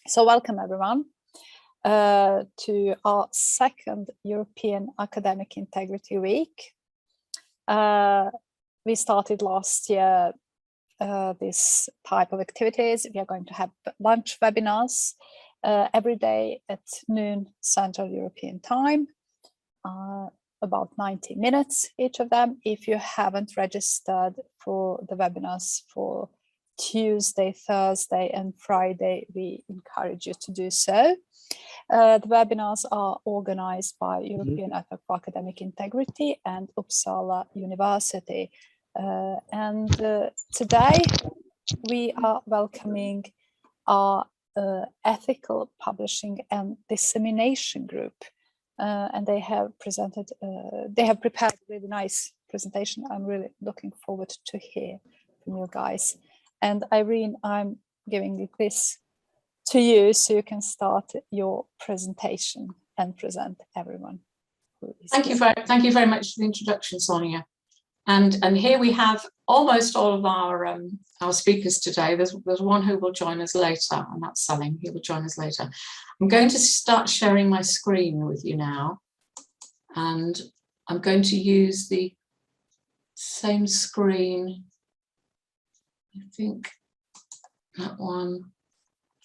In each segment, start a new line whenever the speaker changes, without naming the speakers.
So welcome everyone to our second European Academic Integrity Week. We started last year this type of activities. We are going to have lunch webinars every day at noon Central European Time, about 90 minutes each of them. If you haven't registered for the webinars for Tuesday, Thursday and Friday, we encourage you to do so. The webinars are organized by European Network for Academic Integrity and Uppsala University. Today we are welcoming our ethical publishing and dissemination group. And they have prepared a really nice presentation. I'm really looking forward to hear from you guys. And Irene, I'm giving this to you so you can start your presentation and present everyone.
Thank you very much for the introduction, Sonia. And here we have almost all of our speakers today. There's one who will join us later, and that's Salim. He will join us later. I'm going to start sharing my screen with you now, and I'm going to use the same screen. I think that one.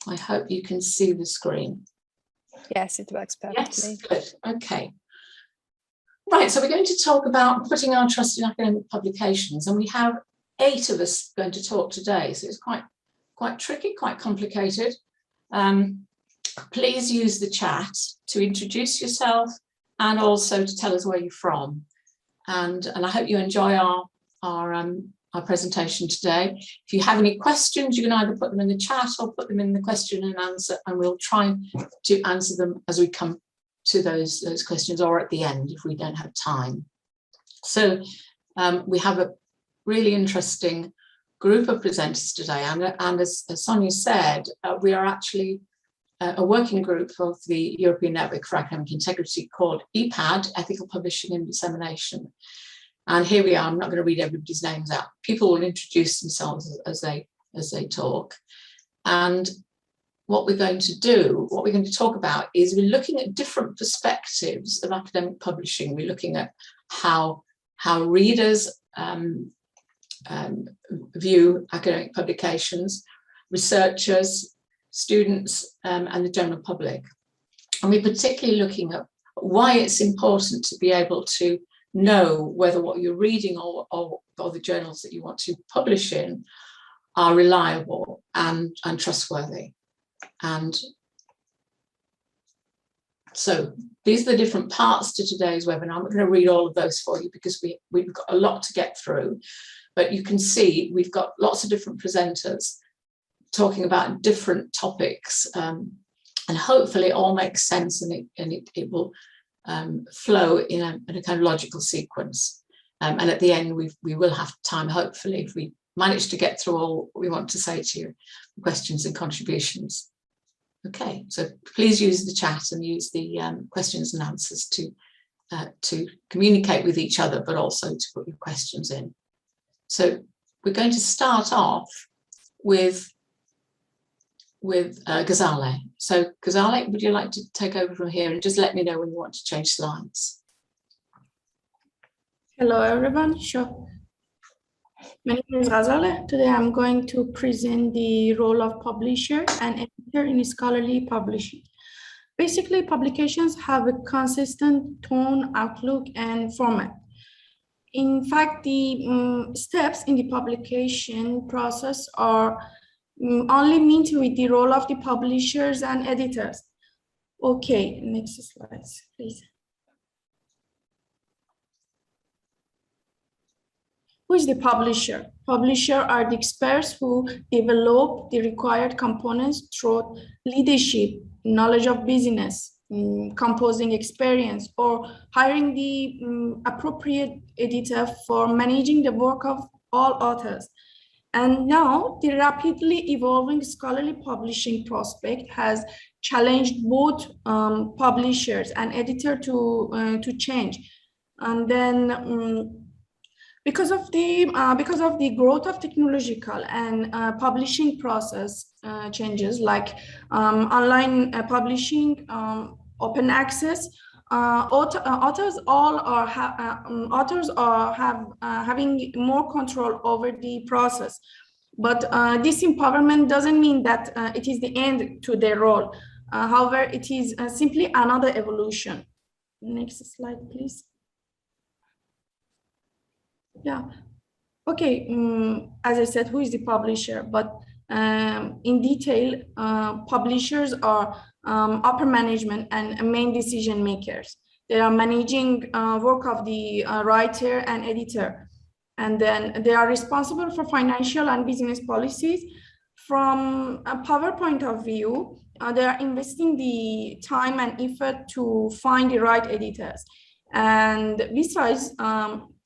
I hope you can see the screen.
Yes, it works perfectly.
Yes, good. Okay. Right, so we're going to talk about putting our trust in academic publications, and we have 8 of us going to talk today, so it's quite tricky, quite complicated. Please use the chat to introduce yourself and also to tell us where you're from. And I hope you enjoy our presentation today. If you have any questions, you can either put them in the chat or put them in the question and answer, and we'll try to answer them as we come to those questions or at the end if we don't have time. So we have a really interesting group of presenters today, and as Sonia said, we are actually a working group of the European Network for Academic Integrity called EPAD, Ethical Publishing and Dissemination. And here we are. I'm not going to read everybody's names out. People will introduce themselves as they talk. And what we're going to talk about is we're looking at different perspectives of academic publishing. We're looking at how readers view academic publications, researchers, students, and the general public. And we're particularly looking at why it's important to be able to know whether what you're reading or the journals that you want to publish in are reliable and trustworthy. And so these are the different parts to today's webinar. I'm not going to read all of those for you because we've got a lot to get through, but you can see we've got lots of different presenters talking about different topics, and hopefully it all makes sense, and it will flow in a kind of logical sequence. And at the end, we will have time, hopefully, if we manage to get through all we want to say to you, questions and contributions. Okay, so please use the chat and use the questions and answers to communicate with each other, but also to put your questions in. So we're going to start off with Ghazale. So Ghazale, would you like to take over from here and just let me know when you want to change slides?
Hello everyone, sure. My name is Ghazale. Today I'm going to present the role of publisher and editor in scholarly publishing. Basically, publications have a consistent tone, outlook, and format. In fact, the steps in the publication process are only meant with the role of the publishers and editors. Okay, next slide, please. Who is the publisher? Publisher are the experts who develop the required components through leadership, knowledge of business, composing experience, or hiring the appropriate editor for managing the work of all authors. And now the rapidly evolving scholarly publishing prospect has challenged both publishers and editor to change. And then Because of the growth of technological and publishing process changes, like online publishing, open access, authors are having more control over the process. But this empowerment doesn't mean that it is the end to their role. However, it is simply another evolution. Next slide, please. Yeah. Okay. As I said, who is the publisher? But in detail, publishers are upper management and main decision makers. They are managing work of the writer and editor. And then they are responsible for financial and business policies. From a power point of view, they are investing the time and effort to find the right editors. And besides,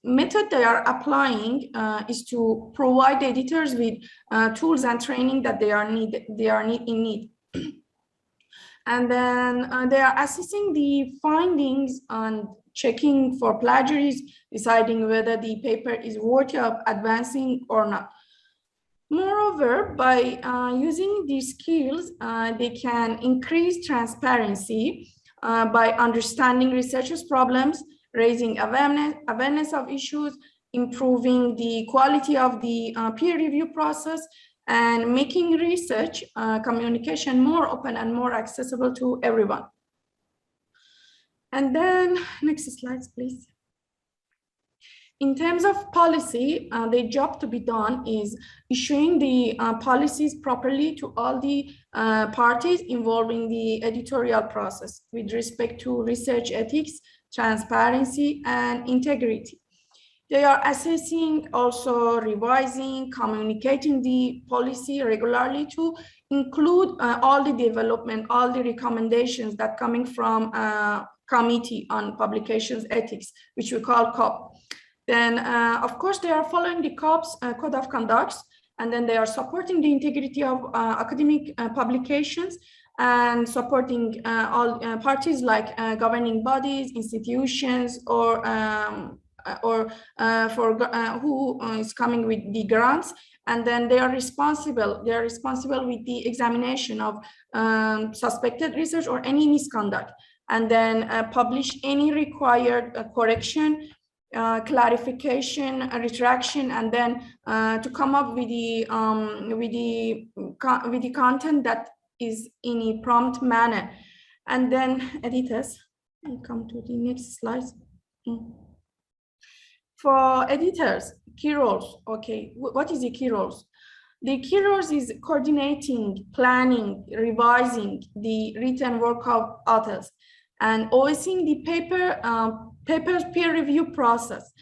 method they are applying is to provide editors with tools and training that they are in need. And then they are assessing the findings and checking for plagiarism, deciding whether the paper is worthy of advancing or not. Moreover, by using these skills, they can increase transparency by understanding researchers' problems, raising awareness of issues, improving the quality of the peer review process, and making research communication more open and more accessible to everyone. And then, next slides, please. In terms of policy, the job to be done is issuing the policies properly to all the parties involving the editorial process with respect to research ethics, transparency, and integrity. They are assessing, also revising, communicating the policy regularly to include all the development, all the recommendations that coming from Committee on Publications Ethics, which we call COP. Then, of course, they are following the COP's Code of Conducts, and then they are supporting the integrity of academic publications and supporting all parties like governing bodies, institutions, or who is coming with the grants. And then they are responsible. They are responsible with the examination of suspected research or any misconduct, and then publish any required correction, clarification, retraction, and then to come up with the content that is in a prompt manner. And then editors, I come to the next slide. For editors, key roles. Okay, what is the key roles? The key roles is coordinating, planning, revising the written work of authors, and overseeing the paper's peer review process.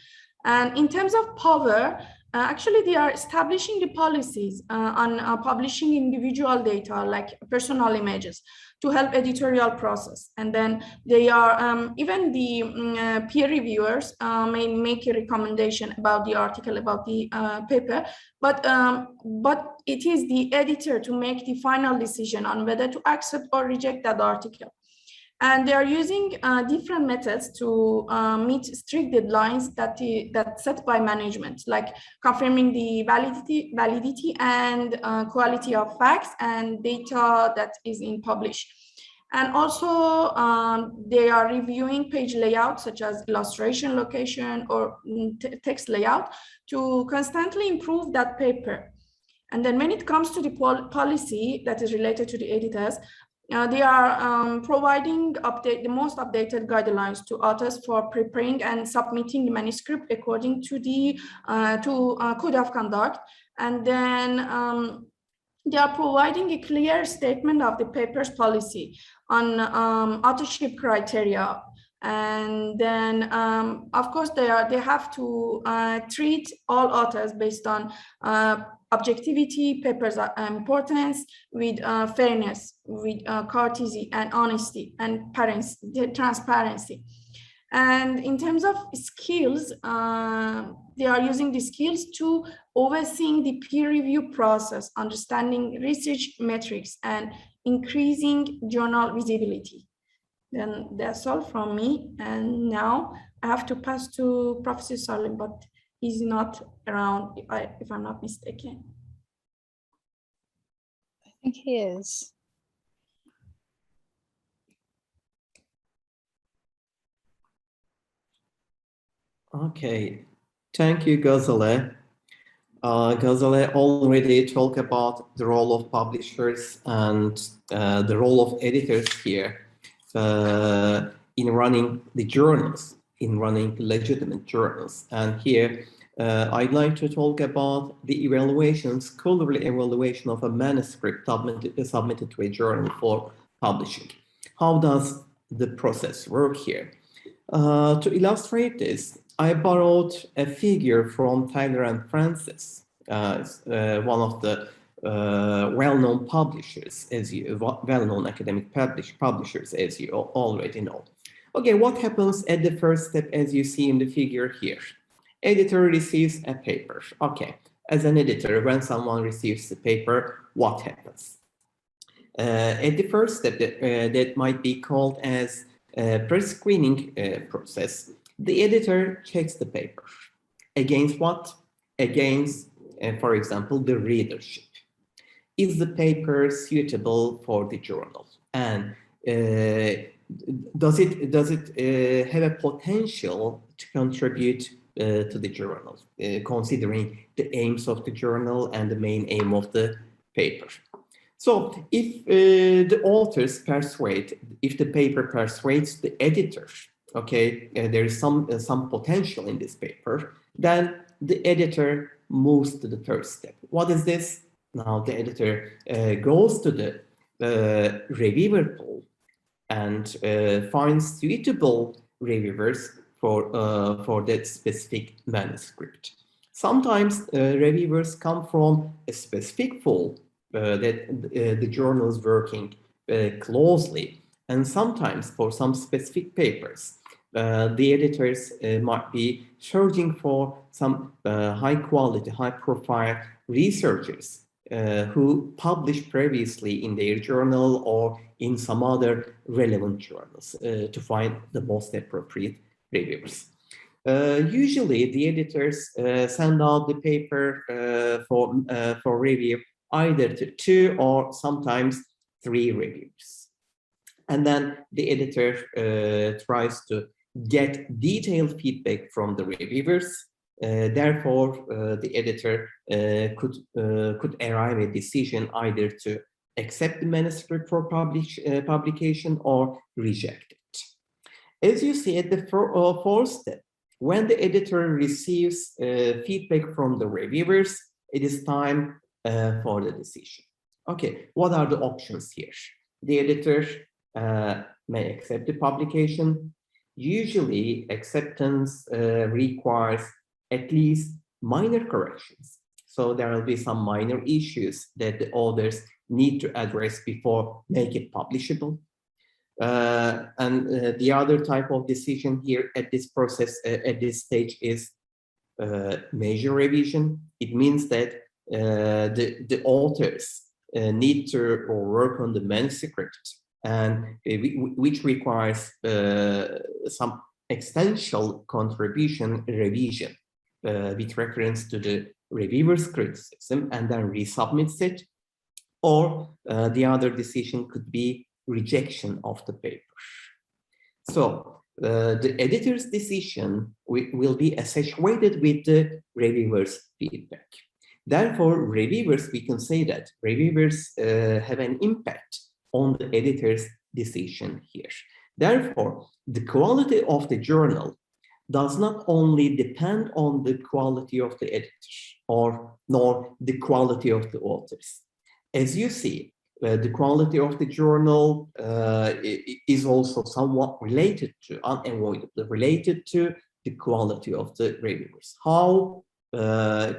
And in terms of power, actually they are establishing the policies on publishing individual data like personal images to help editorial process. And then they are, even the peer reviewers may make a recommendation about the article, about the paper, but it is the editor to make the final decision on whether to accept or reject that article. And they are using different methods to meet strict deadlines that set by management, like confirming the validity and quality of facts and data that is in publish. And also they are reviewing page layout, such as illustration, location, or text layout, to constantly improve that paper. And then when it comes to the policy that is related to the editors, they are providing the most updated guidelines to authors for preparing and submitting the manuscript according to the Code of Conduct. And then they are providing a clear statement of the paper's policy on authorship criteria. And then, of course, they have to treat all authors based on objectivity, paper's importance, with fairness, with courtesy and honesty and transparency. And in terms of skills, they are using the skills to overseeing the peer review process, understanding research metrics, and increasing journal visibility. Then that's all from me. And now I have to pass to Professor Salim, but is not around, if I'm not mistaken.
I think he is.
Okay, thank you, Ghazale. Ghazale already talked about the role of publishers and the role of editors here in running the journals, in running legitimate journals. And here, I'd like to talk about the evaluation, scholarly evaluation of a manuscript submitted to a journal for publishing. How does the process work here? To illustrate this, I borrowed a figure from Tyler and Francis, one of the well-known publishers, well-known academic publishers, as you already know. Okay, what happens at the first step, as you see in the figure here? Editor receives a paper. Okay, as an editor, when someone receives the paper, what happens? At the first step, that might be called as pre-screening process, the editor checks the paper. Against what? Against, for example, the readership. Is the paper suitable for the journal? And does it have a potential to contribute to the journal, considering the aims of the journal and the main aim of the paper? So if the authors persuade, if the paper persuades the editor, okay, there is some potential in this paper, then the editor moves to the third step. What is this? Now the editor goes to the reviewer pool and finds suitable reviewers for that specific manuscript. Sometimes reviewers come from a specific pool that the journal is working closely, and sometimes for some specific papers, the editors might be searching for some high quality, high profile researchers who published previously in their journal or in some other relevant journals to find the most appropriate reviewers. Usually the editors send out the paper for review either to 2 or sometimes 3 reviews. And then the editor tries to get detailed feedback from the reviewers. Therefore, the editor could arrive at a decision either to accept the manuscript for publication or reject it. As you see at the fourth step, when the editor receives feedback from the reviewers, it is time for the decision. Okay, what are the options here? The editor may accept the publication. Usually, acceptance requires at least minor corrections. So there will be some minor issues that the authors need to address before make it publishable. And the other type of decision here at this process, at this stage, is major revision. It means that the authors need to work on the manuscript, and which requires some extensional contribution revision with reference to the reviewer's criticism, and then resubmits it. Or the other decision could be rejection of the paper. So the editor's decision will be associated with the reviewer's feedback. Therefore, reviewers, we can say that reviewers have an impact on the editor's decision here. Therefore, the quality of the journal does not only depend on the quality of the editor nor the quality of the authors. As you see, the quality of the journal is also somewhat related to, unavoidably related to, the quality of the reviewers. How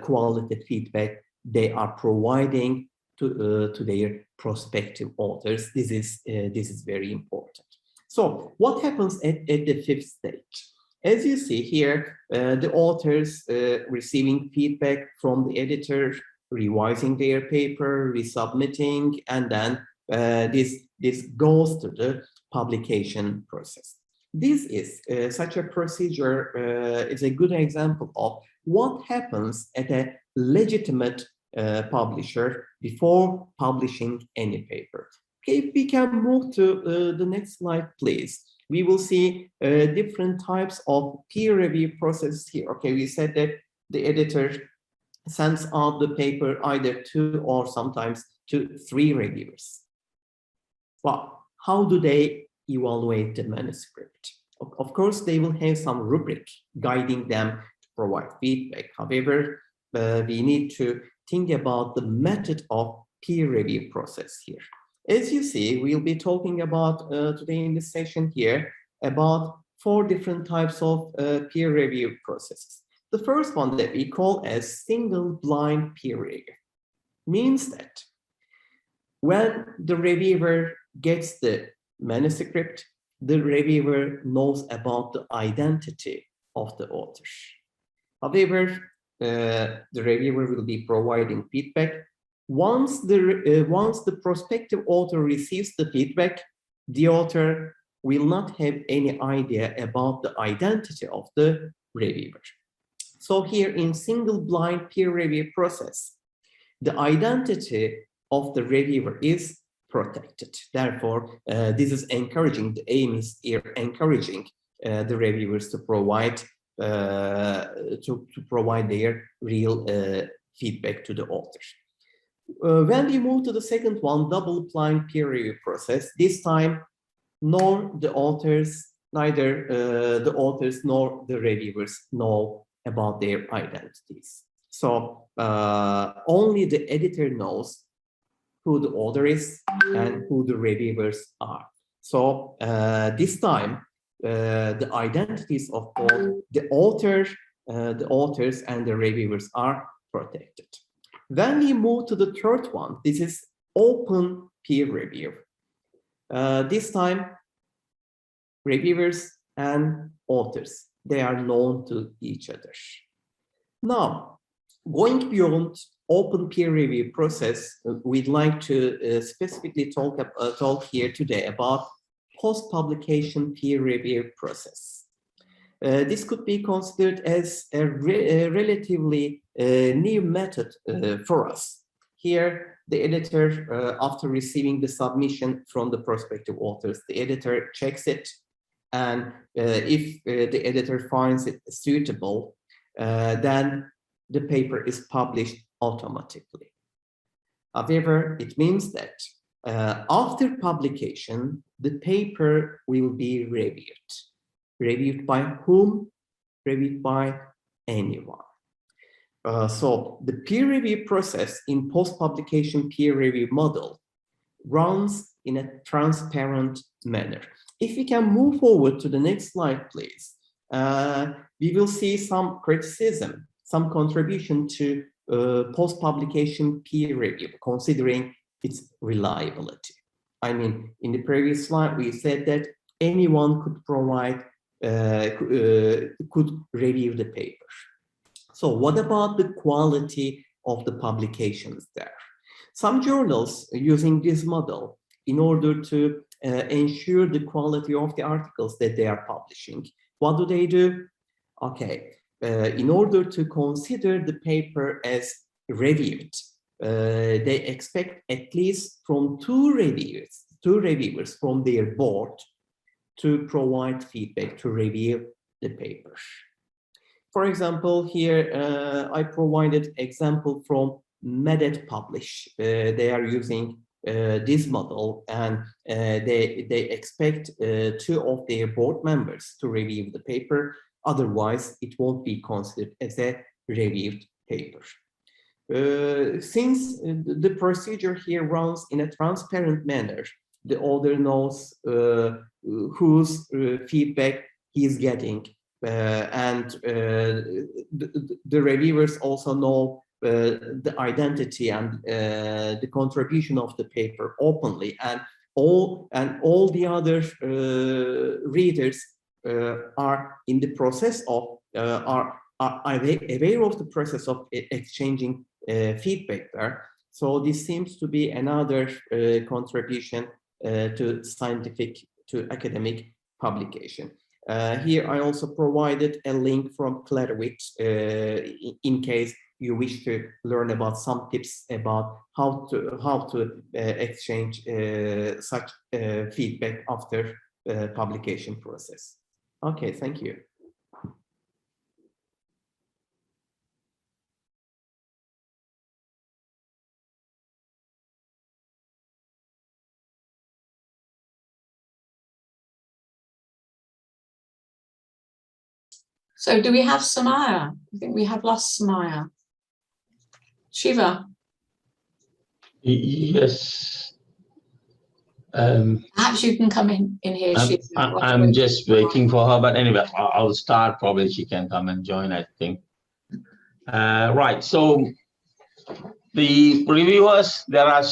quality feedback they are providing to their prospective authors. This is very important. So what happens at the fifth stage? As you see here, the authors receiving feedback from the editor, revising their paper, resubmitting, and then this goes to the publication process. this is such a procedure is a good example of what happens at a legitimate publisher before publishing any paper. Okay, if we can move to the next slide, please. We will see different types of peer review process here. Okay, we said that the editor sends out the paper either 2 or sometimes to 3 reviewers. Well, how do they evaluate the manuscript? Of course, they will have some rubric guiding them to provide feedback. However, we need to think about the method of peer review process here. As you see, we'll be talking about today in this session here about 4 different types of peer review processes. The first one that we call as single blind peer review means that when the reviewer gets the manuscript, the reviewer knows about the identity of the author. However, the reviewer will be providing feedback. Once the prospective author receives the feedback, the author will not have any idea about the identity of the reviewer. So here in single blind peer review process, the identity of the reviewer is protected. Therefore, this is encouraging, the aim is here encouraging the reviewers to provide their real feedback to the author. When we move to the second one, double blind peer review process, this time neither the authors nor the reviewers know about their identities. So only the editor knows who the author is and who the reviewers are. So this time, the identities of both the authors and the reviewers are protected. Then we move to the third one. This is open peer review. This time, reviewers and authors, they are known to each other. Now, going beyond open peer review process, we'd like to specifically talk here today about post-publication peer review process. This could be considered as a relatively new method for us. Here, the editor, after receiving the submission from the prospective authors, the editor checks it, and if the editor finds it suitable, then the paper is published automatically. However, it means that after publication, the paper will be reviewed. Reviewed by whom? Reviewed by anyone. So the peer review process in post-publication peer review model runs in a transparent manner. If we can move forward to the next slide, please, we will see some criticism, some contribution to post-publication peer review, considering its reliability. I mean, in the previous slide, we said that anyone could provide, could review the paper. So what about the quality of the publications there? Some journals using this model in order to ensure the quality of the articles that they are publishing. What do? Okay, in order to consider the paper as reviewed, they expect at least from two reviewers from their board to provide feedback to review the paper. For example, here I provided example from Medet Publish. They are using this model, and they expect two of their board members to review the paper. Otherwise, it won't be considered as a reviewed paper. Since the procedure here runs in a transparent manner, the author knows whose feedback he is getting, and the reviewers also know the identity and the contribution of the paper openly, and all the other readers are in the process of are aware of the process of exchanging feedback there. So this seems to be another contribution to academic publication. Here I also provided a link from Clarivate in case you wish to learn about some tips about how to exchange such feedback after publication process. Okay, thank you.
So do we have Samaya? I think we have lost Samaya. Shiva?
Yes.
Perhaps you can come in here, Shiva.
I'm just waiting for her, but anyway, I'll start. Probably she can come and join, I think. Right, so the reviewers, there are,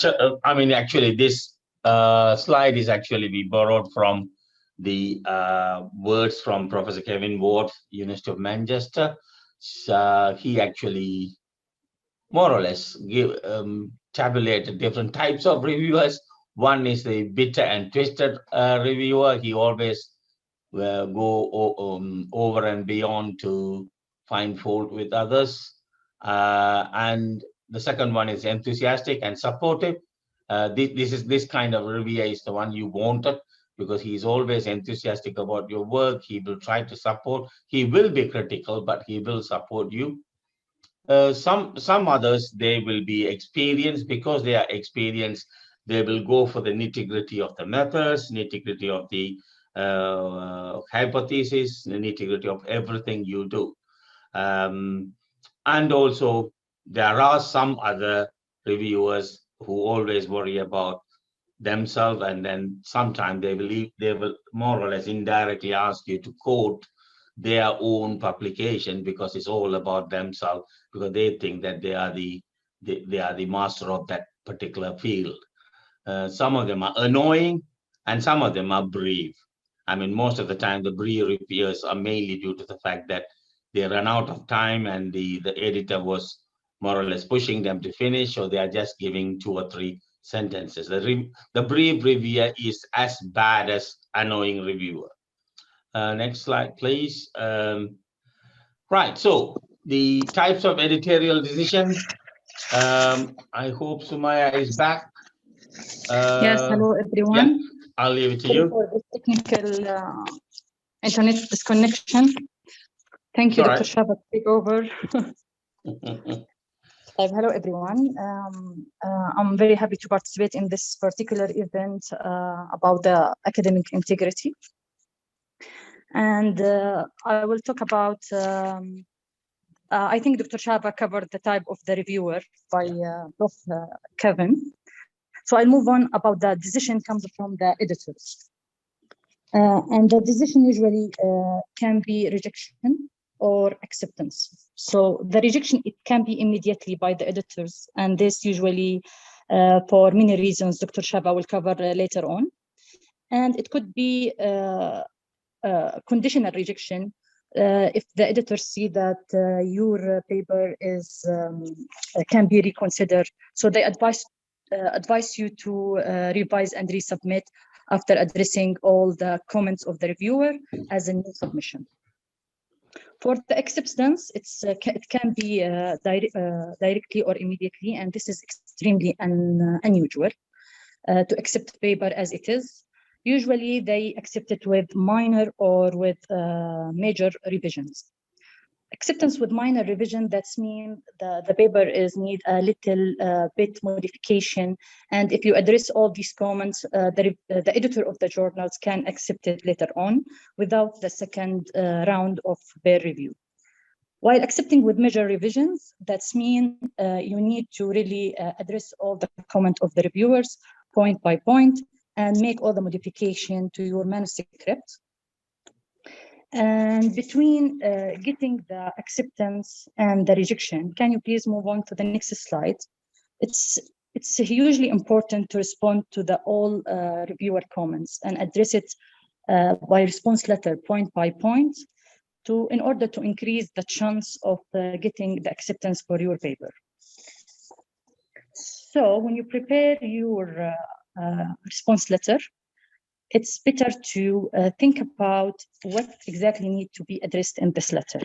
I mean, actually this slide is actually we borrowed from the words from Professor Kevin Ward, University of Manchester. So he actually more or less tabulated different types of reviewers. One is the bitter and twisted reviewer. He always go over and beyond to find fault with others. And the second one is enthusiastic and supportive. This kind of reviewer is the one you wanted, because he's always enthusiastic about your work. He will try to support. He will be critical, but he will support you. Some others, they will be experienced. Because they are experienced, they will go for the nitty-gritty of the methods, nitty-gritty of the hypothesis, the nitty-gritty of everything you do. And also there are some other reviewers who always worry about themselves, and then sometimes they will more or less indirectly ask you to quote their own publication, because it's all about themselves, because they think that they are the master of that particular field. Some of them are annoying and some of them are brief. I mean, most of the time the brief reviewers are mainly due to the fact that they run out of time and the editor was more or less pushing them to finish, or they are just giving 2 or 3 sentences. The brief reviewer is as bad as annoying reviewer. Next slide, please. Right, so the types of editorial decision. I hope Sumaya is back.
Yes, hello everyone.
Yeah, I'll leave it to you.
For this technical internet disconnection. Thank you,
All
Dr.
right.
Shaba, take over. Hello everyone. I'm very happy to participate in this particular event about the academic integrity. And I will talk about, I think Dr. Shaba covered the type of the reviewer by Prof. Kevin. So I'll move on about the decision comes from the editors. And the decision usually can be rejection or acceptance. So the rejection, it can be immediately by the editors, and this usually for many reasons Dr. Shaba will cover later on. And it could be conditional rejection if the editors see that your paper is can be reconsidered. So they advise you to revise and resubmit after addressing all the comments of the reviewer as a new submission. For the acceptance, it can be directly or immediately, and this is extremely unusual to accept paper as it is. Usually they accept it with minor or with major revisions. Acceptance with minor revision, that's mean the paper is need a little bit modification, and if you address all these comments, the editor of the journals can accept it later on without the second round of peer review. While accepting with major revisions, that's mean you need to really address all the comment of the reviewers point by point and make all the modification to your manuscript. And between getting the acceptance and the rejection, can you please move on to the next slide? It's hugely important to respond to the all reviewer comments and address it by response letter point by point in order to increase the chance of getting the acceptance for your paper. So when you prepare your response letter, it's better to think about what exactly needs to be addressed in this letter.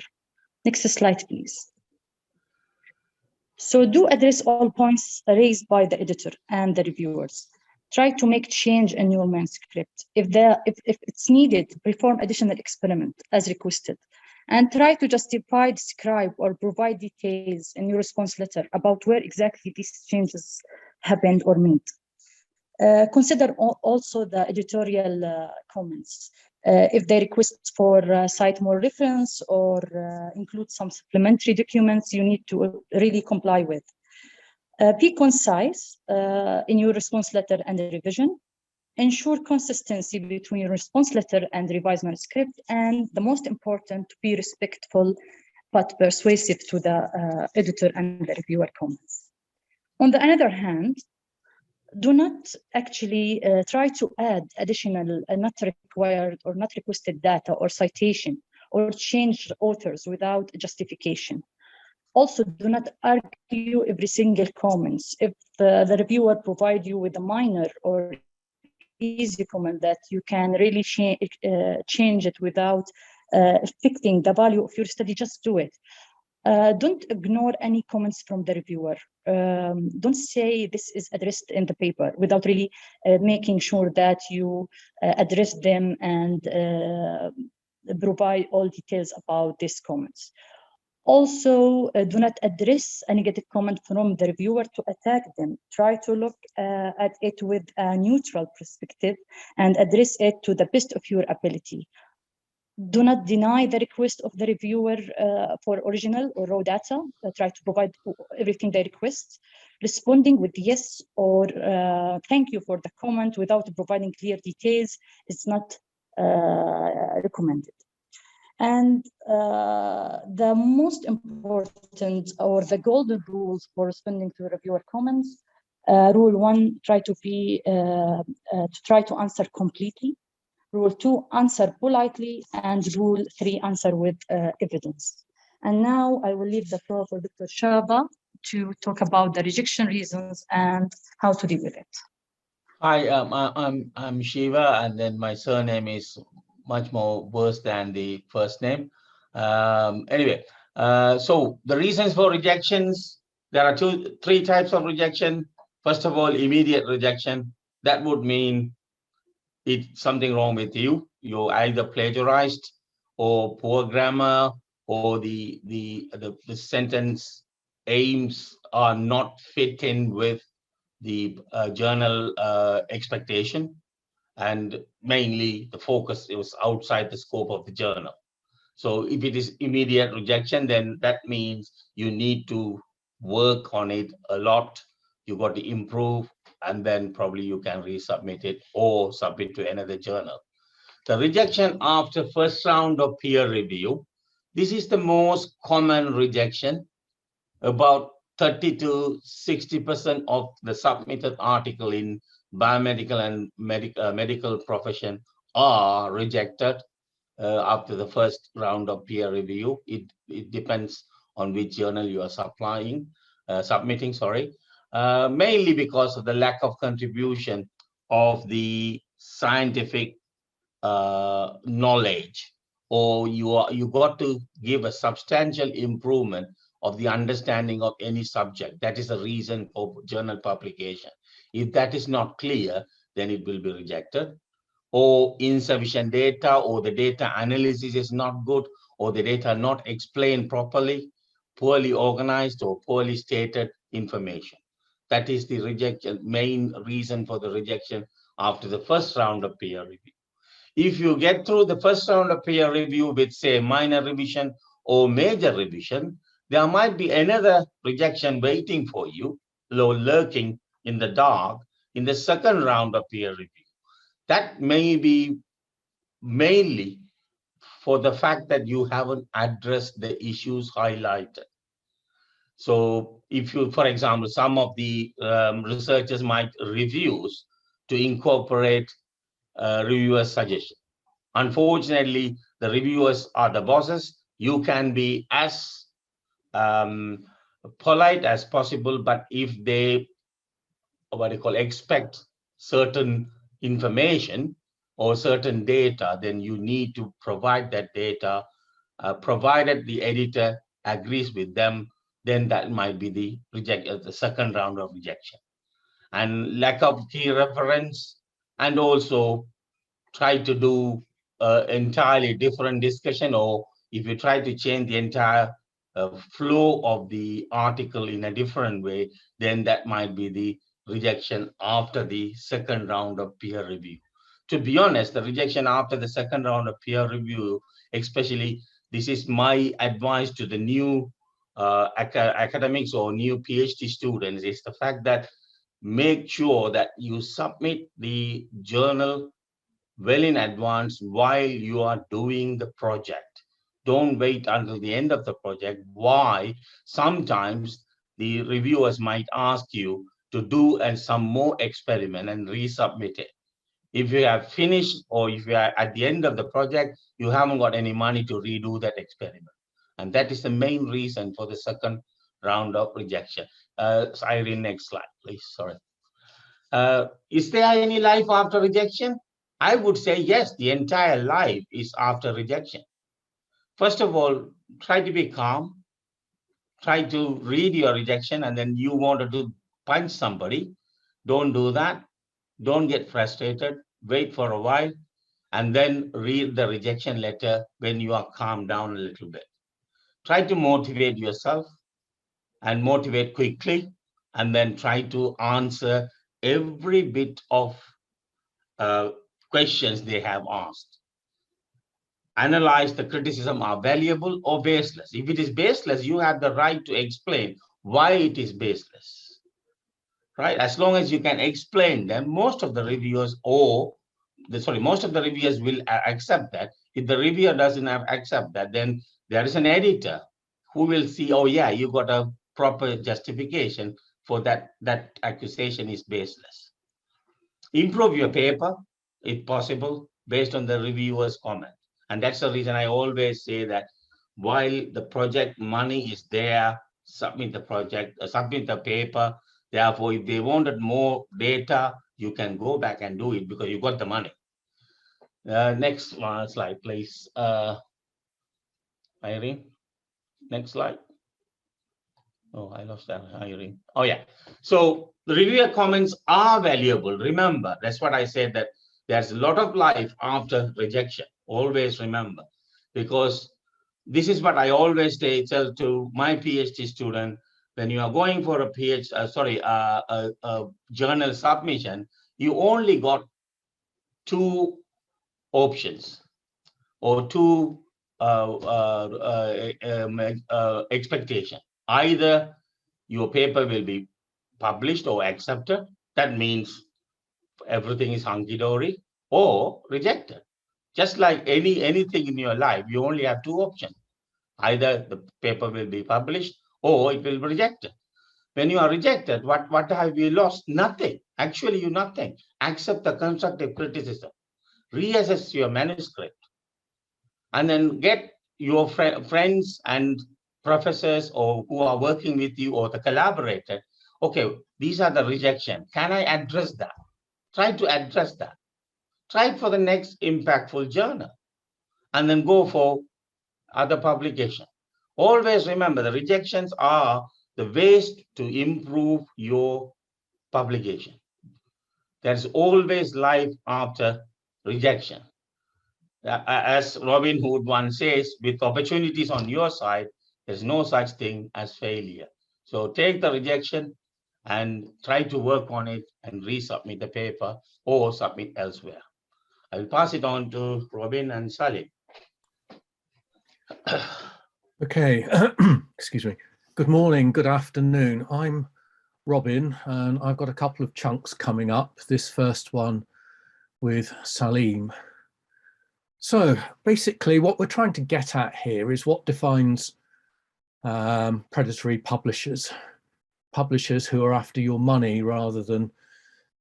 Next slide, please. So do address all points raised by the editor and the reviewers. Try to make change in your manuscript. If it's needed, perform additional experiment as requested. And try to justify, describe, or provide details in your response letter about where exactly these changes happened or made. Consider also the editorial comments. If they request for cite more reference or include some supplementary documents, you need to really comply with. Be concise in your response letter and the revision. Ensure consistency between your response letter and revised manuscript. And the most important, be respectful but persuasive to the editor and the reviewer comments. On the other hand, do not actually try to add additional not required or not requested data or citation or change authors without justification. Also, do not argue every single comments. If the reviewer provide you with a minor or easy comment that you can really change it without affecting the value of your study, just do it. Don't ignore any comments from the reviewer. Don't say this is addressed in the paper without really making sure that you address them and provide all details about these comments. Also, do not address a negative comment from the reviewer to attack them. Try to look at it with a neutral perspective and address it to the best of your ability. Do not deny the request of the reviewer for original or raw data. Try to provide everything they request. Responding with yes or thank you for the comment without providing clear details is not recommended. And the most important or the golden rules for responding to reviewer comments, rule 1, try to answer completely. Rule 2, answer politely, and rule 3, answer with evidence. And now I will leave the floor for Dr. Shaba to talk about the rejection reasons and how to deal with it.
Hi, I'm Shiva, and then my surname is much more worse than the first name. Anyway, so the reasons for rejections, there are three types of rejection. First of all, immediate rejection. That would mean it's something wrong with you. You're either plagiarized or poor grammar, or the sentence aims are not fit in with the journal expectation, and mainly the focus was outside the scope of the journal. So if it is immediate rejection, then that means you need to work on it a lot. You got to improve, and then probably you can resubmit it or submit to another journal. The rejection after first round of peer review, this is the most common rejection. About 30 to 60% of the submitted article in biomedical and medical profession are rejected after the first round of peer review. It depends on which journal you are submitting, mainly because of the lack of contribution of the scientific knowledge, or you got to give a substantial improvement of the understanding of any subject. That is the reason for journal publication. If that is not clear, then it will be rejected. Or insufficient data, or the data analysis is not good, or the data not explained properly, poorly organized, or poorly stated information. That is the rejection, main reason for the rejection after the first round of peer review. If you get through the first round of peer review with, say, minor revision or major revision, there might be another rejection waiting for you, lurking in the dark, in the second round of peer review. That may be mainly for the fact that you haven't addressed the issues highlighted. So if you, for example, some of the researchers might refuse to incorporate reviewer's suggestion. Unfortunately, the reviewers are the bosses. You can be as polite as possible, but if they, expect certain information, or certain data, then you need to provide that data, provided the editor agrees with them, then that might be the second round of rejection. And lack of key reference, and also try to do entirely different discussion, or if you try to change the entire flow of the article in a different way, then that might be the rejection after the second round of peer review. To be honest, the rejection after the second round of peer review, especially, this is my advice to the new academics or new PhD students, is the fact that make sure that you submit the journal well in advance while you are doing the project. Don't wait until the end of the project. Why? Sometimes the reviewers might ask you to do some more experiment and resubmit it. If you have finished, or if you are at the end of the project, you haven't got any money to redo that experiment. And that is the main reason for the second round of rejection. Irene, next slide, please. Sorry. Is there any life after rejection? I would say yes, the entire life is after rejection. First of all, try to be calm. Try to read your rejection, and then you wanted to punch somebody. Don't do that. Don't get frustrated. Wait for a while, and then read the rejection letter when you are calmed down a little bit. Try to motivate yourself and motivate quickly, and then try to answer every bit of questions they have asked. Analyze the criticism are valuable or baseless. If it is baseless, you have the right to explain why it is baseless, right? As long as you can explain them, most of the reviewers will accept that. If the reviewer doesn't accept that, then there is an editor who will see, oh yeah, you got a proper justification for that accusation is baseless. Improve your paper, if possible, based on the reviewer's comment. And that's the reason I always say that while the project money is there, submit the project, submit the paper. Therefore, if they wanted more data, you can go back and do it because you got the money. Next slide, please. Irene, next slide. Oh, I lost that, Irene. Oh, yeah. So the reviewer comments are valuable. Remember, that's what I said, that there's a lot of life after rejection. Always remember, because this is what I always tell to my PhD student. When you are going for a journal submission, you only got two options or two expectation. Either your paper will be published or accepted. That means everything is hunky-dory, or rejected. Just like anything in your life, you only have two options. Either the paper will be published or it will be rejected. When you are rejected, what have you lost? Nothing. Actually, you nothing. Accept the constructive criticism. Reassess your manuscript. And then get your friends and professors or who are working with you or the collaborator. Okay, these are the rejection. Can I address that? Try to address that. Try for the next impactful journal, and then go for other publication. Always remember, the rejections are the ways to improve your publication. There's always life after rejection. As Robin Hood once says, with opportunities on your side, there's no such thing as failure. So take the rejection and try to work on it and resubmit the paper or submit elsewhere. I'll pass it on to Robin and Salim.
Okay, excuse me. Good morning, good afternoon. I'm Robin, and I've got a couple of chunks coming up. This first one with Salim. So basically what we're trying to get at here is what defines predatory publishers. Publishers who are after your money rather than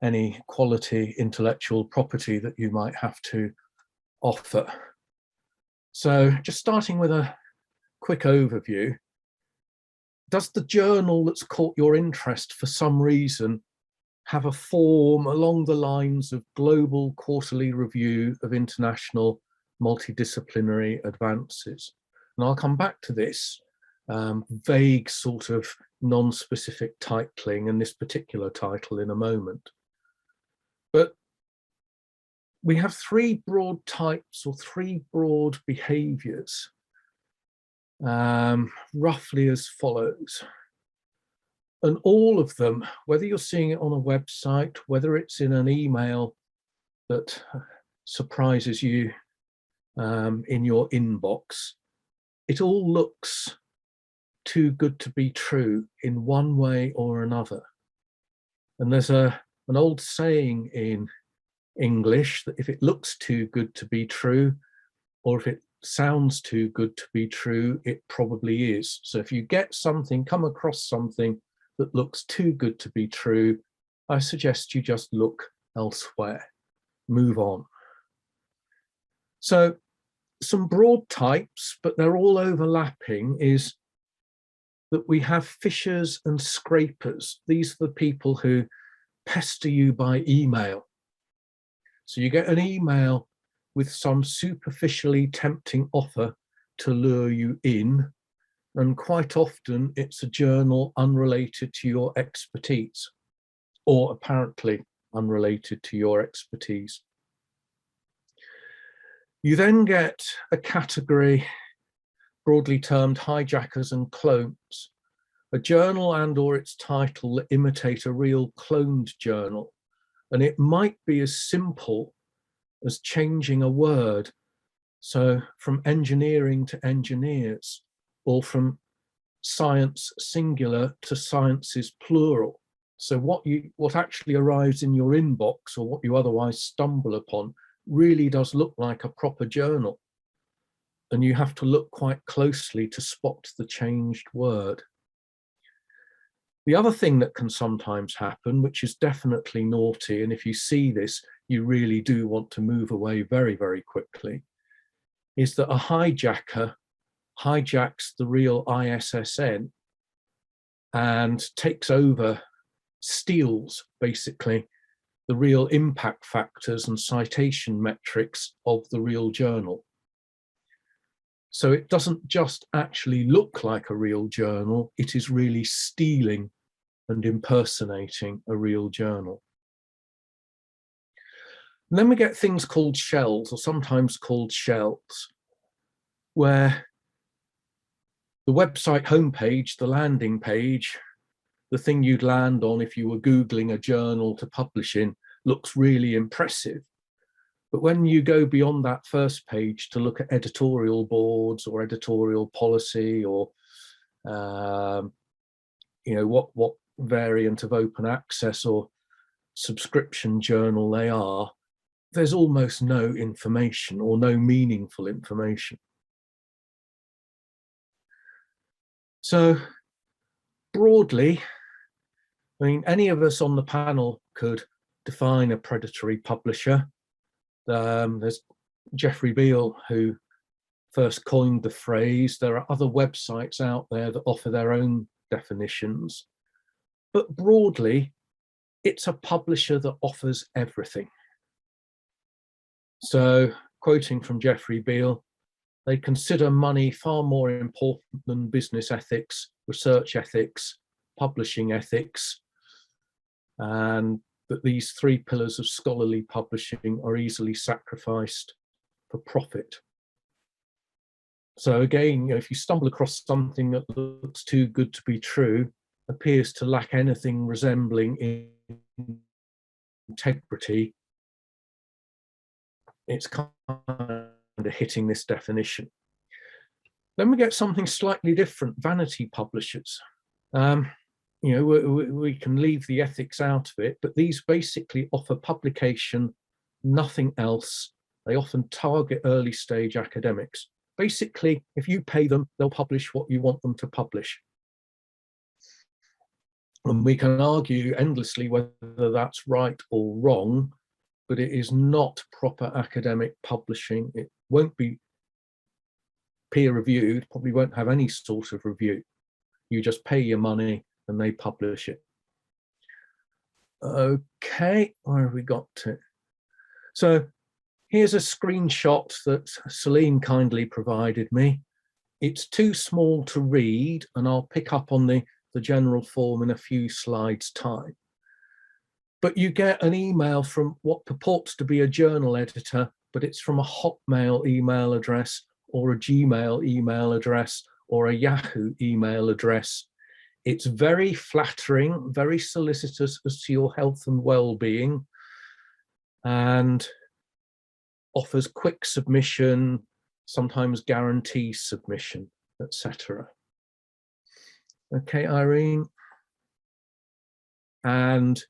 any quality intellectual property that you might have to offer. So just starting with a quick overview, does the journal that's caught your interest for some reason have a form along the lines of global quarterly review of international multidisciplinary advances. And I'll come back to this vague sort of non-specific titling and this particular title in a moment. But we have three broad types or three broad behaviors, roughly as follows. And all of them, whether you're seeing it on a website, whether it's in an email that surprises you in your inbox, it all looks too good to be true in one way or another. And there's an old saying in English that if it looks too good to be true, or if it sounds too good to be true, it probably is. So if you get something, come across something that looks too good to be true, I suggest you just look elsewhere, move on. So some broad types, but they're all overlapping, is that we have fishers and scrapers. These are the people who pester you by email. So you get an email with some superficially tempting offer to lure you in, and quite often it's a journal unrelated to your expertise, or apparently unrelated to your expertise. You then get a category broadly termed hijackers and clones, a journal and or its title that imitate a real cloned journal. And it might be as simple as changing a word. So from engineering to engineers, or from science singular to sciences plural. So what actually arrives in your inbox, or what you otherwise stumble upon, really does look like a proper journal. And you have to look quite closely to spot the changed word. The other thing that can sometimes happen, which is definitely naughty, and if you see this, you really do want to move away very, very quickly, is that a hijacker hijacks the real ISSN and takes over, steals basically the real impact factors and citation metrics of the real journal. So it doesn't just actually look like a real journal, it is really stealing and impersonating a real journal. And then we get things called shells, or sometimes called shells, where the website homepage, the landing page, the thing you'd land on if you were Googling a journal to publish in, looks really impressive. But when you go beyond that first page to look at editorial boards or editorial policy, or what variant of open access or subscription journal they are, there's almost no information or no meaningful information. So broadly, I mean, any of us on the panel could define a predatory publisher. There's Jeffrey Beal, who first coined the phrase. There are other websites out there that offer their own definitions. But broadly, it's a publisher that offers everything. So, quoting from Jeffrey Beal, they consider money far more important than business ethics, research ethics, publishing ethics, and that these three pillars of scholarly publishing are easily sacrificed for profit. So again, if you stumble across something that looks too good to be true, appears to lack anything resembling integrity, it's kind of hitting this definition. Then we get something slightly different, vanity publishers. We can leave the ethics out of it, but these basically offer publication, nothing else. They often target early stage academics. Basically, if you pay them, they'll publish what you want them to publish. And we can argue endlessly whether that's right or wrong, but it is not proper academic publishing. It won't be peer reviewed, probably won't have any sort of review. You just pay your money and they publish it. Okay, where have we got to? So here's a screenshot that Salim kindly provided me. It's too small to read, and I'll pick up on the general form in a few slides' time. But you get an email from what purports to be a journal editor, but it's from a Hotmail email address or a Gmail email address or a Yahoo email address. It's very flattering, very solicitous as to your health and well-being, and offers quick submission, sometimes guarantees submission, etc. Okay, Irene. And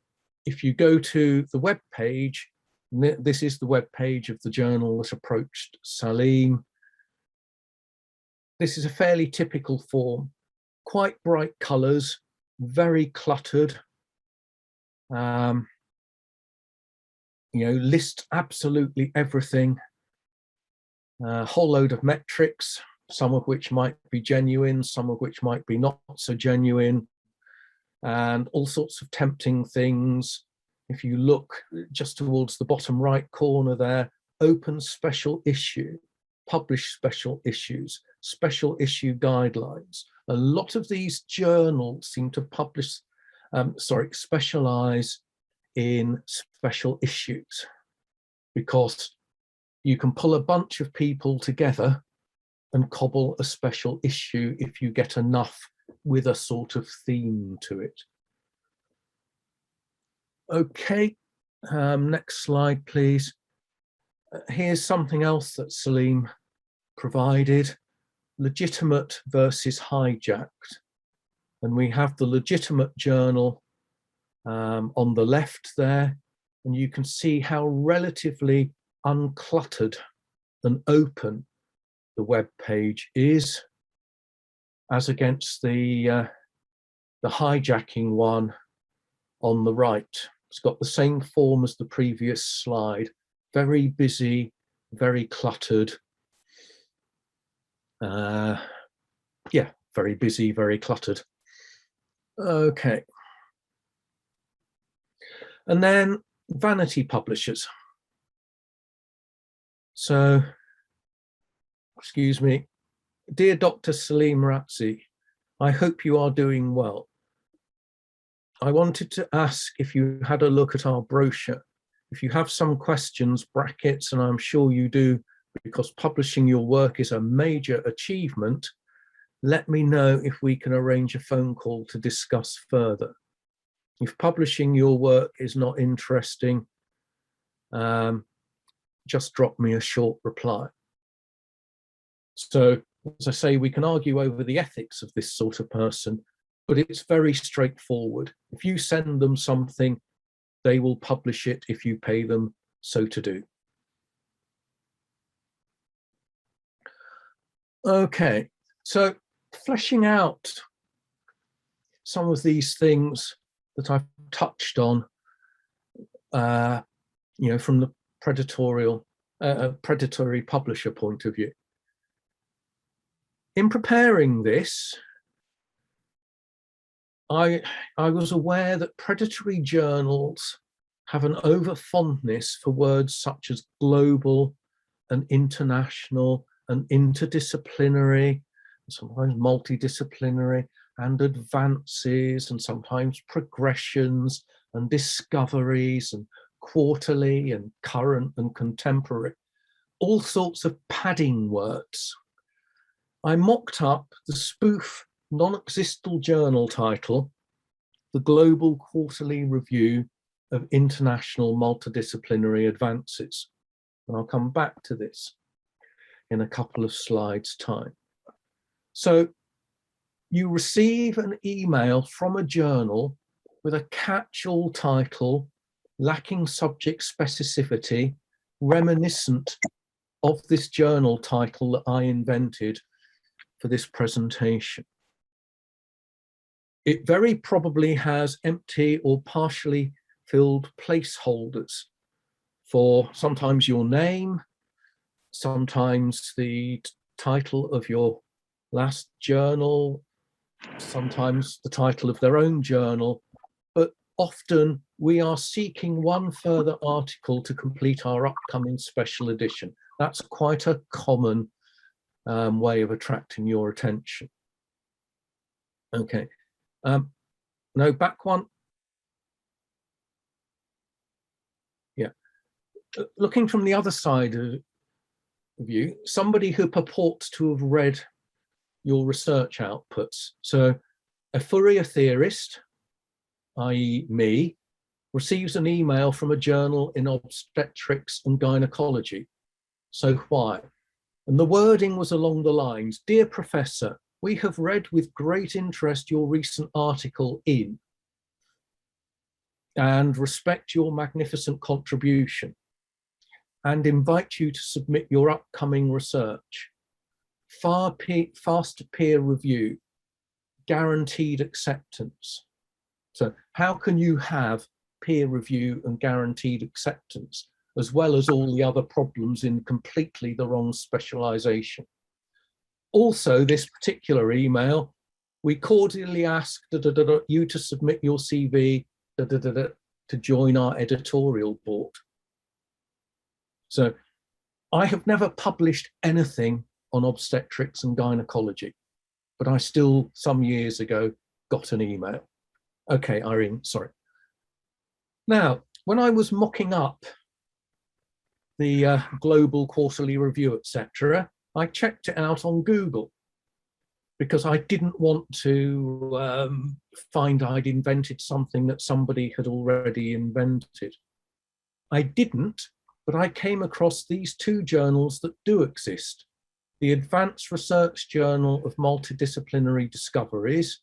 if you go to the web page, this is the web page of the journal that approached Salim. This is a fairly typical form, quite bright colours, very cluttered. You know, lists absolutely everything. A whole load of metrics, some of which might be genuine, some of which might be not so genuine, and all sorts of tempting things. If you look just towards the bottom right corner there, open special issue, publish special issues, special issue guidelines. A lot of these journals seem to publish, specialize in special issues, because you can pull a bunch of people together and cobble a special issue if you get enough with a sort of theme to it. Okay, next slide, please. Here's something else that Salim provided, legitimate versus hijacked. And we have the legitimate journal on the left there, and you can see how relatively uncluttered and open the web page is, as against the hijacking one on the right. It's got the same form as the previous slide, very busy, very cluttered. Yeah, very busy, very cluttered. Okay. And then vanity publishers. So, excuse me, dear Dr. Salim Ratzi, I hope you are doing well. I wanted to ask if you had a look at our brochure. If you have some questions, brackets, and I'm sure you do, because publishing your work is a major achievement, let me know if we can arrange a phone call to discuss further. If publishing your work is not interesting, just drop me a short reply. So, as I say, we can argue over the ethics of this sort of person, but it's very straightforward. If you send them something, they will publish it if you pay them so to do. Okay, so fleshing out some of these things that I've touched on, you know, from the predatory publisher point of view. In preparing this, I was aware that predatory journals have an over-fondness for words such as global and international and interdisciplinary, sometimes multidisciplinary, and advances, and sometimes progressions and discoveries, and quarterly and current and contemporary, all sorts of padding words. I mocked up the spoof non-existent journal title, the Global Quarterly Review of International Multidisciplinary Advances. And I'll come back to this in a couple of slides' time. So you receive an email from a journal with a catch-all title, lacking subject specificity, reminiscent of this journal title that I invented for this presentation. It very probably has empty or partially filled placeholders for sometimes your name, sometimes the title of your last journal, sometimes the title of their own journal, but often we are seeking one further article to complete our upcoming special edition. That's quite a common way of attracting your attention. Okay, no, back one. Yeah, looking from the other side of you, somebody who purports to have read your research outputs. So a Fourier theorist, i.e. me, receives an email from a journal in obstetrics and gynecology. So why? And the wording was along the lines, "Dear Professor, we have read with great interest your recent article in and respect your magnificent contribution and invite you to submit your upcoming research. Faster peer review, guaranteed acceptance." So how can you have peer review and guaranteed acceptance, as well as all the other problems in completely the wrong specialization? Also, this particular email, "We cordially ask you to submit your CV to join our editorial board." So I have never published anything on obstetrics and gynecology, but I still, some years ago, got an email. Okay, Irene, sorry. Now, when I was mocking up the global quarterly review, etc., I checked it out on Google because I didn't want to find I'd invented something that somebody had already invented. I didn't, but I came across these two journals that do exist: the Advanced Research Journal of Multidisciplinary Discoveries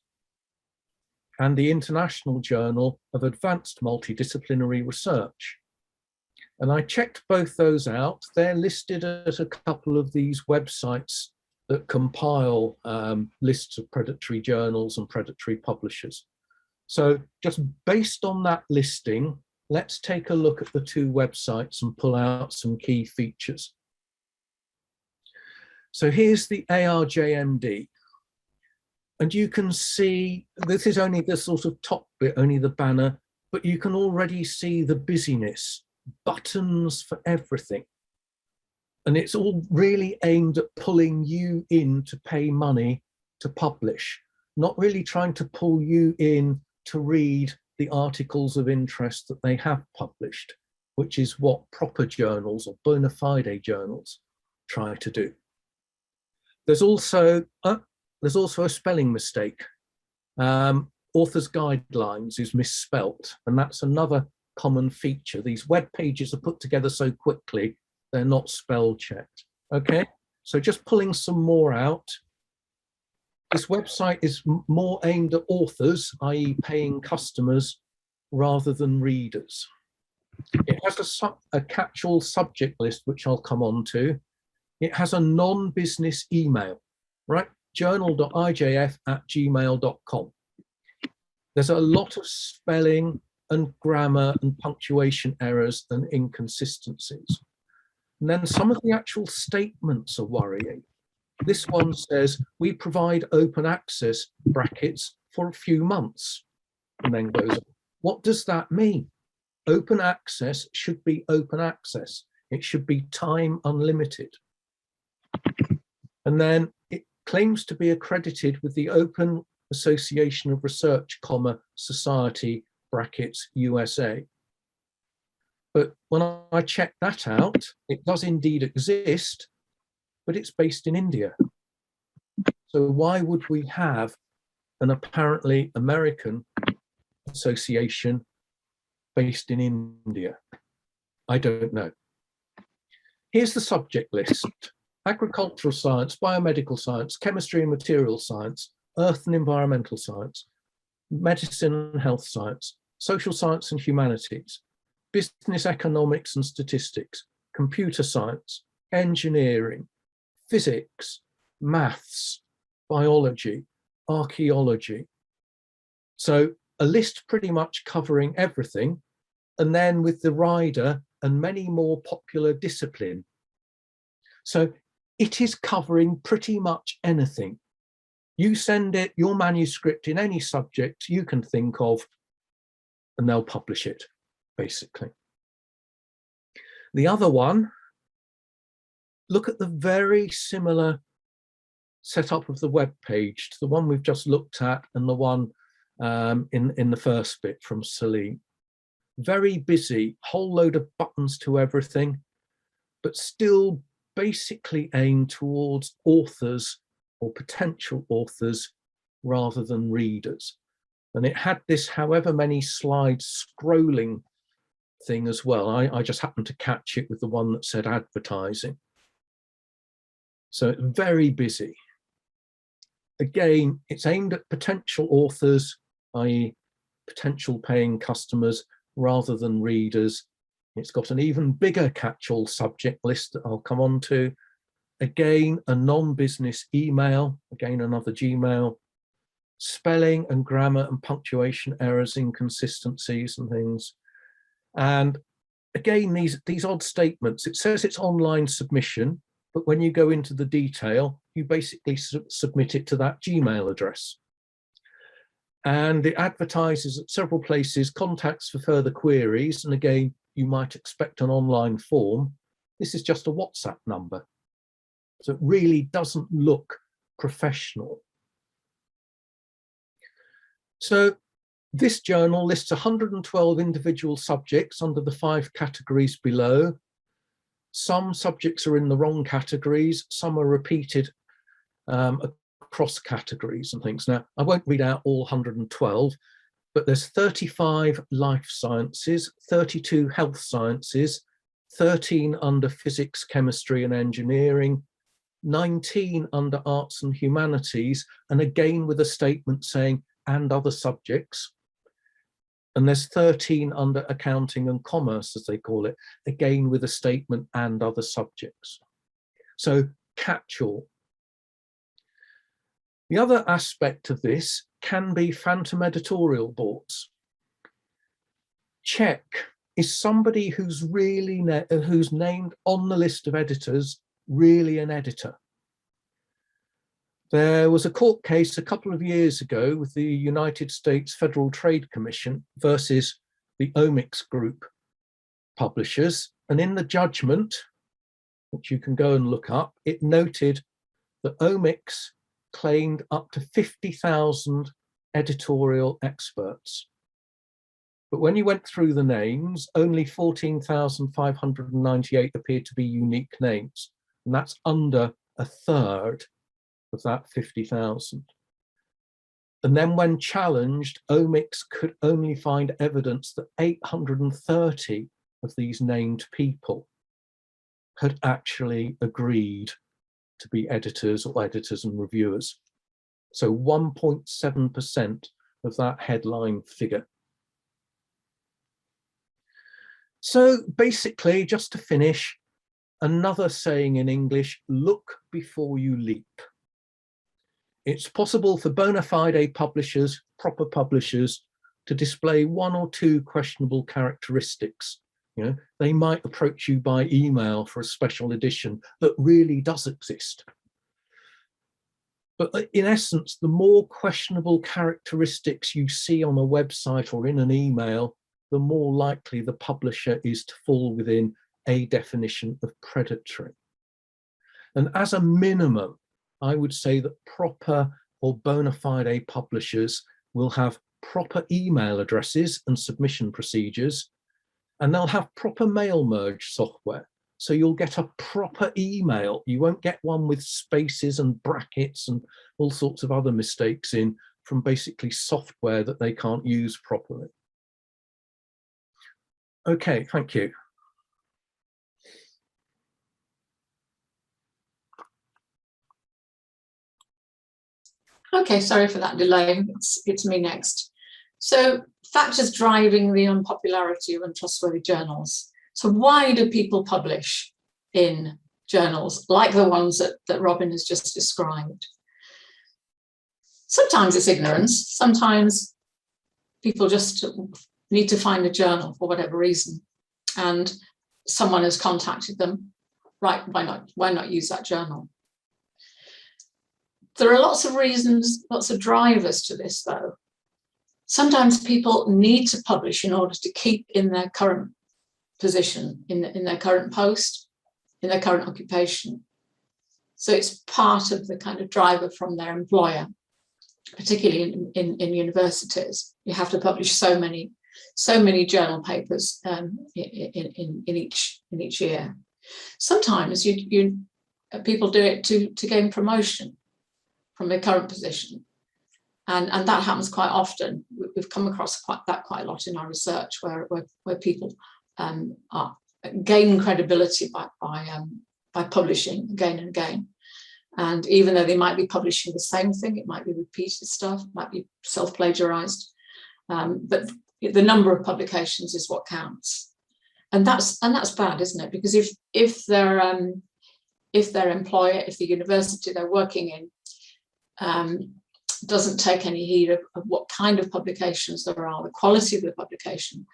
and the International Journal of Advanced Multidisciplinary Research. And I checked both those out. They're listed at a couple of these websites that compile lists of predatory journals and predatory publishers. So just based on that listing, let's take a look at the two websites and pull out some key features. So here's the ARJMD. And you can see, this is only the sort of top bit, only the banner, but you can already see the busyness, buttons for everything. And it's all really aimed at pulling you in to pay money to publish, not really trying to pull you in to read the articles of interest that they have published, which is what proper journals or bona fide journals try to do. There's also a spelling mistake. Author's guidelines is misspelt, and that's another common feature. These web pages are put together so quickly, they're not spell checked. Okay, so just pulling some more out. This website is more aimed at authors, i.e. paying customers, rather than readers. It has a catch-all subject list, which I'll come on to. It has a non-business email, right? journal.ijf@gmail.com. There's a lot of spelling and grammar and punctuation errors and inconsistencies. And then some of the actual statements are worrying. This one says, "We provide open access brackets for a few months," and then goes on. What does that mean? Open access should be open access. It should be time unlimited. And then it claims to be accredited with the Open Association of Research, Society, brackets, USA. But when I checked that out, it does indeed exist, but it's based in India. So why would we have an apparently American association based in India? I don't know. Here's the subject list: agricultural science, biomedical science, chemistry and material science, earth and environmental science, medicine and health science, social science and humanities, business economics and statistics, computer science, engineering, physics, maths, biology, archaeology. So a list pretty much covering everything, and then with the rider and many more popular discipline. So it is covering pretty much anything. You send it, your manuscript, in any subject you can think of, and they'll publish it, basically. The other one, look at the very similar setup of the web page to the one we've just looked at and the one in the first bit from Salim. Very busy, whole load of buttons to everything, but still basically aimed towards authors or potential authors rather than readers. And it had this however many slides scrolling thing as well. I just happened to catch it with the one that said advertising. So very busy. Again, it's aimed at potential authors, i.e. potential paying customers rather than readers. It's got an even bigger catch-all subject list that I'll come on to. Again, a non-business email, again, another Gmail, spelling and grammar and punctuation errors, inconsistencies and things. And again, these odd statements, it says it's online submission, but when you go into the detail, you basically submit it to that Gmail address. And it advertises at several places, contacts for further queries. And again, you might expect an online form. This is just a WhatsApp number. So it really doesn't look professional. So this journal lists 112 individual subjects under the 5 categories below. Some subjects are in the wrong categories, some are repeated across categories and things. Now, I won't read out all 112, but there's 35 life sciences, 32 health sciences, 13 under physics, chemistry and engineering, 19 under arts and humanities, and again with a statement saying, and other subjects. And there's 13 under accounting and commerce, as they call it, again with a statement and other subjects. So catch-all. The other aspect of this can be phantom editorial boards. Check, is somebody who's really who's named on the list of editors really an editor? There was a court case a couple of years ago with the United States Federal Trade Commission versus the Omics Group publishers. And in the judgment, which you can go and look up, it noted that Omics claimed up to 50,000 editorial experts. But when you went through the names, only 14,598 appeared to be unique names. And that's under a third of that 50,000. And then when challenged, Omics could only find evidence that 830 of these named people had actually agreed to be editors or editors and reviewers. So 1.7% of that headline figure. So basically, just to finish, another saying in English, look before you leap. It's possible for bona fide publishers, proper publishers, to display 1 or 2 questionable characteristics. You know, they might approach you by email for a special edition that really does exist. But in essence, the more questionable characteristics you see on a website or in an email, the more likely the publisher is to fall within a definition of predatory. And as a minimum, I would say that proper or bona fide publishers will have proper email addresses and submission procedures, and they'll have proper mail merge software. So you'll get a proper email. You won't get one with spaces and brackets and all sorts of other mistakes in from basically software that they can't use properly. Okay, thank you.
Okay, sorry for that delay. It's me next. So factors driving the unpopularity of untrustworthy journals. So why do people publish in journals like the ones that Robin has just described? Sometimes it's ignorance. Sometimes people just need to find a journal for whatever reason, and someone has contacted them. Right, why not use that journal? There are lots of reasons, lots of drivers to this though. Sometimes people need to publish in order to keep in their current position, in their current post, in their current occupation. So it's part of the kind of driver from their employer, particularly in universities. You have to publish so many journal papers in each year. Sometimes people do it to gain promotion from their current position, and that happens quite often. We've come across quite a lot in our research, where people gain credibility by publishing again and again. And even though they might be publishing the same thing, it might be repeated stuff, it might be self-plagiarized, but the number of publications is what counts. And that's bad, isn't it? Because if their employer, if the university they're working in doesn't take any heed of what kind of publications there are, the quality of the publication,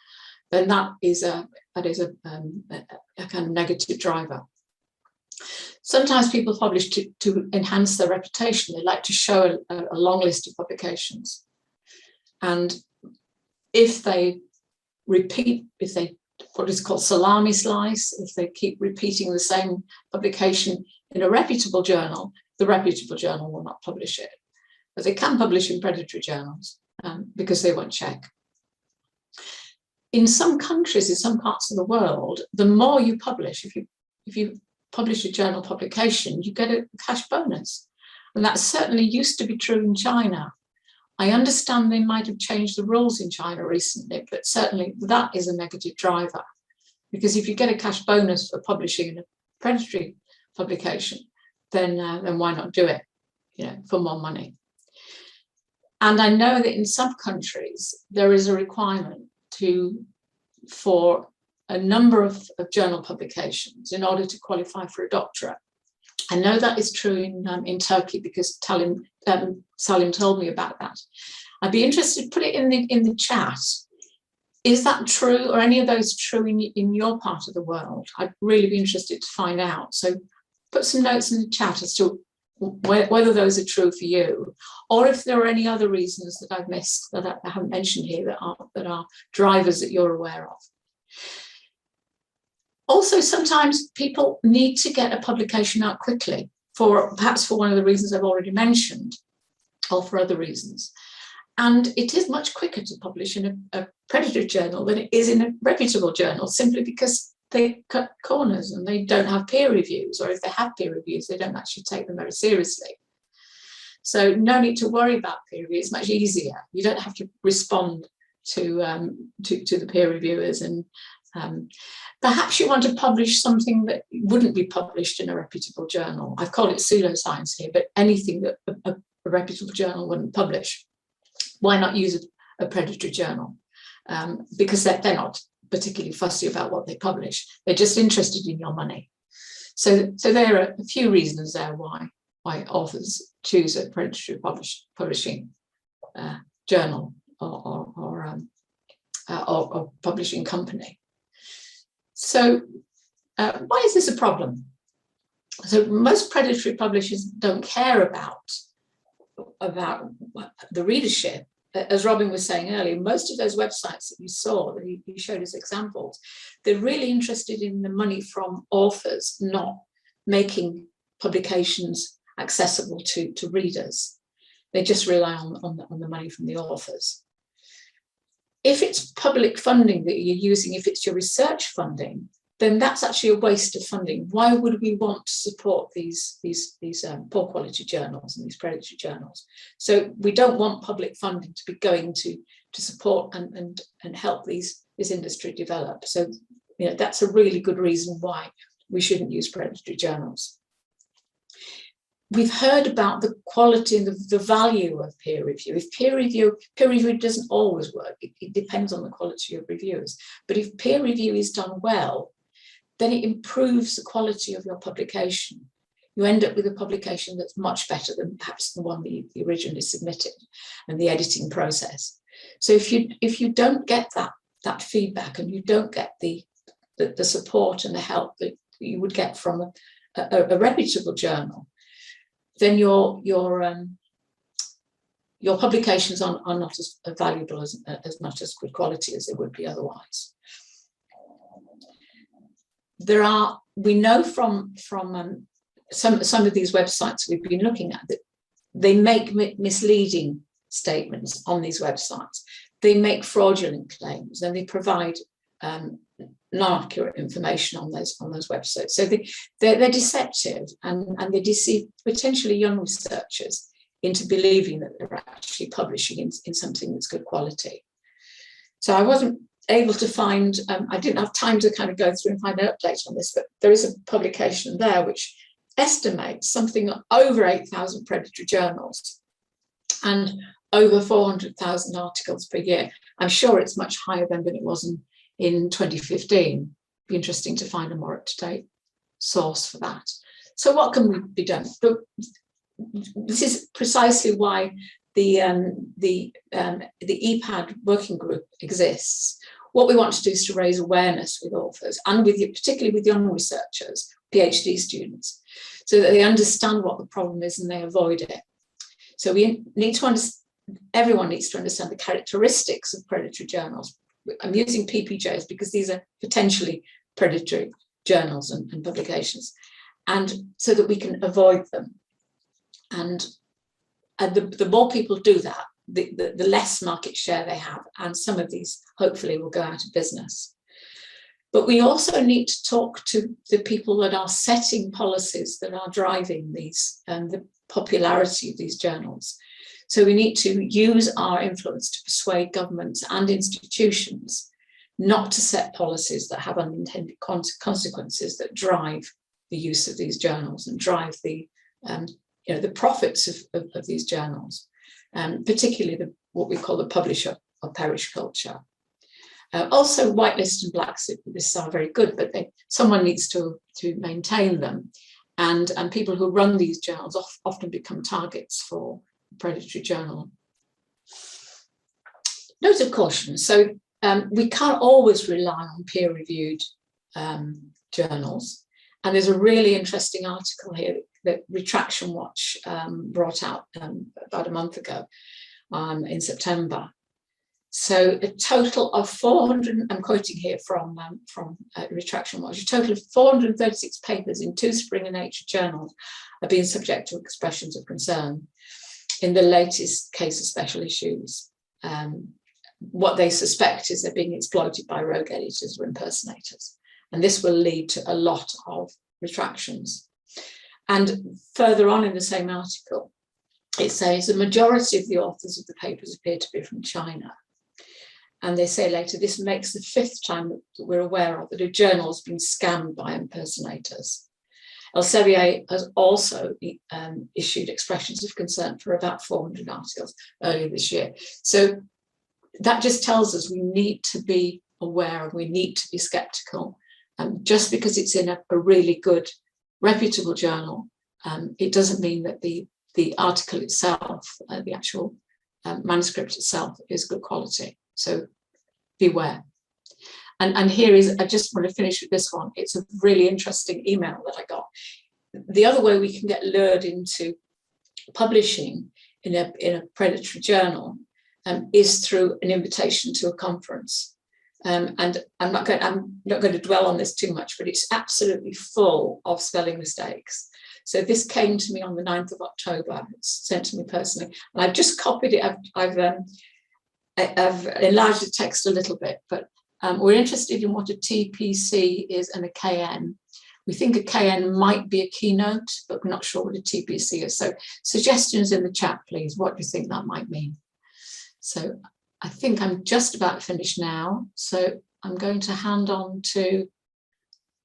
then that is a kind of negative driver. Sometimes people publish to enhance their reputation. They like to show a long list of publications. And if they repeat, if they what is called salami slice, if they keep repeating the same publication in a reputable journal, the reputable journal will not publish it. But they can publish in predatory journals because they won't check. In some countries, in some parts of the world, the more you publish, if you publish a journal publication, you get a cash bonus. And that certainly used to be true in China. I understand they might have changed the rules in China recently, but certainly that is a negative driver. Because if you get a cash bonus for publishing in a predatory publication, then why not do it, for more money? And I know that in some countries, there is a requirement for a number of journal publications in order to qualify for a doctorate. I know that is true in Turkey because Salim told me about that. I'd be interested to put it in the chat. Is that true, or any of those true in your part of the world? I'd really be interested to find out. So put some notes in the chat as to whether those are true for you, or if there are any other reasons that I've missed that I haven't mentioned here that are drivers that you're aware of. Also, sometimes people need to get a publication out quickly, perhaps for one of the reasons I've already mentioned, or for other reasons. And it is much quicker to publish in a predatory journal than it is in a reputable journal, simply because they cut corners and they don't have peer reviews, or if they have peer reviews, they don't actually take them very seriously. So no need to worry about peer review. It's much easier. You don't have to respond to the peer reviewers, and perhaps you want to publish something that wouldn't be published in a reputable journal. I've called it pseudoscience here, but anything that a reputable journal wouldn't publish. Why not use a predatory journal? Because they're not particularly fussy about what they publish. They're just interested in your money. So there are a few reasons there why authors choose a predatory publishing journal or publishing company. So why is this a problem? So most predatory publishers don't care about the readership. As Robin was saying earlier, most of those websites that you saw, that he showed as examples, they're really interested in the money from authors, not making publications accessible to readers. They just rely on the money from the authors. If it's public funding that you're using, if it's your research funding, then that's actually a waste of funding. Why would we want to support these poor quality journals and these predatory journals? So we don't want public funding to be going to support and help this industry develop. So that's a really good reason why we shouldn't use predatory journals. We've heard about the quality and the value of peer review. If peer review doesn't always work. It depends on the quality of reviewers. But if peer review is done well, then it improves the quality of your publication. You end up with a publication that's much better than perhaps the one that you originally submitted, and the editing process. So if you don't get that feedback, and you don't get the support and the help that you would get from a reputable journal, then your your publications are not as valuable as much as good quality as they would be otherwise. We know from some of these websites we've been looking at that they make misleading statements on these websites. They make fraudulent claims and they provide non-accurate information on those websites. So they're deceptive and they deceive potentially young researchers into believing that they're actually publishing in something that's good quality. So I wasn't able to find, I didn't have time to kind of go through and find an update on this, but there is a publication there which estimates something over 8,000 predatory journals and over 400,000 articles per year. I'm sure it's much higher than it was in 2015. Be interesting to find a more up-to-date source for that. So what can be done? This is precisely why the EPAD working group exists. What we want to do is to raise awareness with authors and particularly with young researchers, PhD students, so that they understand what the problem is and they avoid it. So we need to everyone needs to understand the characteristics of predatory journals. I'm using PPJs because these are potentially predatory journals and publications, and so that we can avoid them. And the more people do that, the less market share they have, and some of these hopefully will go out of business. But we also need to talk to the people that are setting policies that are driving these the popularity of these journals. So we need to use our influence to persuade governments and institutions not to set policies that have unintended consequences that drive the use of these journals and drive the profits of these journals, particularly what we call the publisher or perish culture. Also, whitelist and blacklist are very good, but someone needs to maintain them, and people who run these journals often become targets for predatory journal. Note of caution. So we can't always rely on peer-reviewed journals, and there's a really interesting article here that Rejection Watch brought out about a month ago in September. So a total of 400, I'm quoting here from Rejection Watch, a total of 436 papers in 2 Spring and Nature journals are being subject to expressions of concern in the latest case of special issues. What they suspect is they're being exploited by rogue editors or impersonators. And this will lead to a lot of retractions. And further on in the same article, it says the majority of the authors of the papers appear to be from China. And they say later, this makes the 5th time that we're aware of that a journal has been scammed by impersonators. Elsevier has also issued expressions of concern for about 400 articles earlier this year. So that just tells us we need to be aware and we need to be skeptical. Just because it's in a really good, reputable journal, it doesn't mean that the article itself, the actual manuscript itself, is good quality. So beware. And here is, I just want to finish with this one. It's a really interesting email that I got. The other way we can get lured into publishing in a predatory journal is through an invitation to a conference. And I'm not going to dwell on this too much, but it's absolutely full of spelling mistakes. So this came to me on the 9th of October. It's sent to me personally, and I've just copied it. I've enlarged the text a little bit, but we're interested in what a TPC is and a KN. We think a KN might be a keynote, but we're not sure what a TPC is. So suggestions in the chat, please. What do you think that might mean? So I think I'm just about finished now. So I'm going to hand on to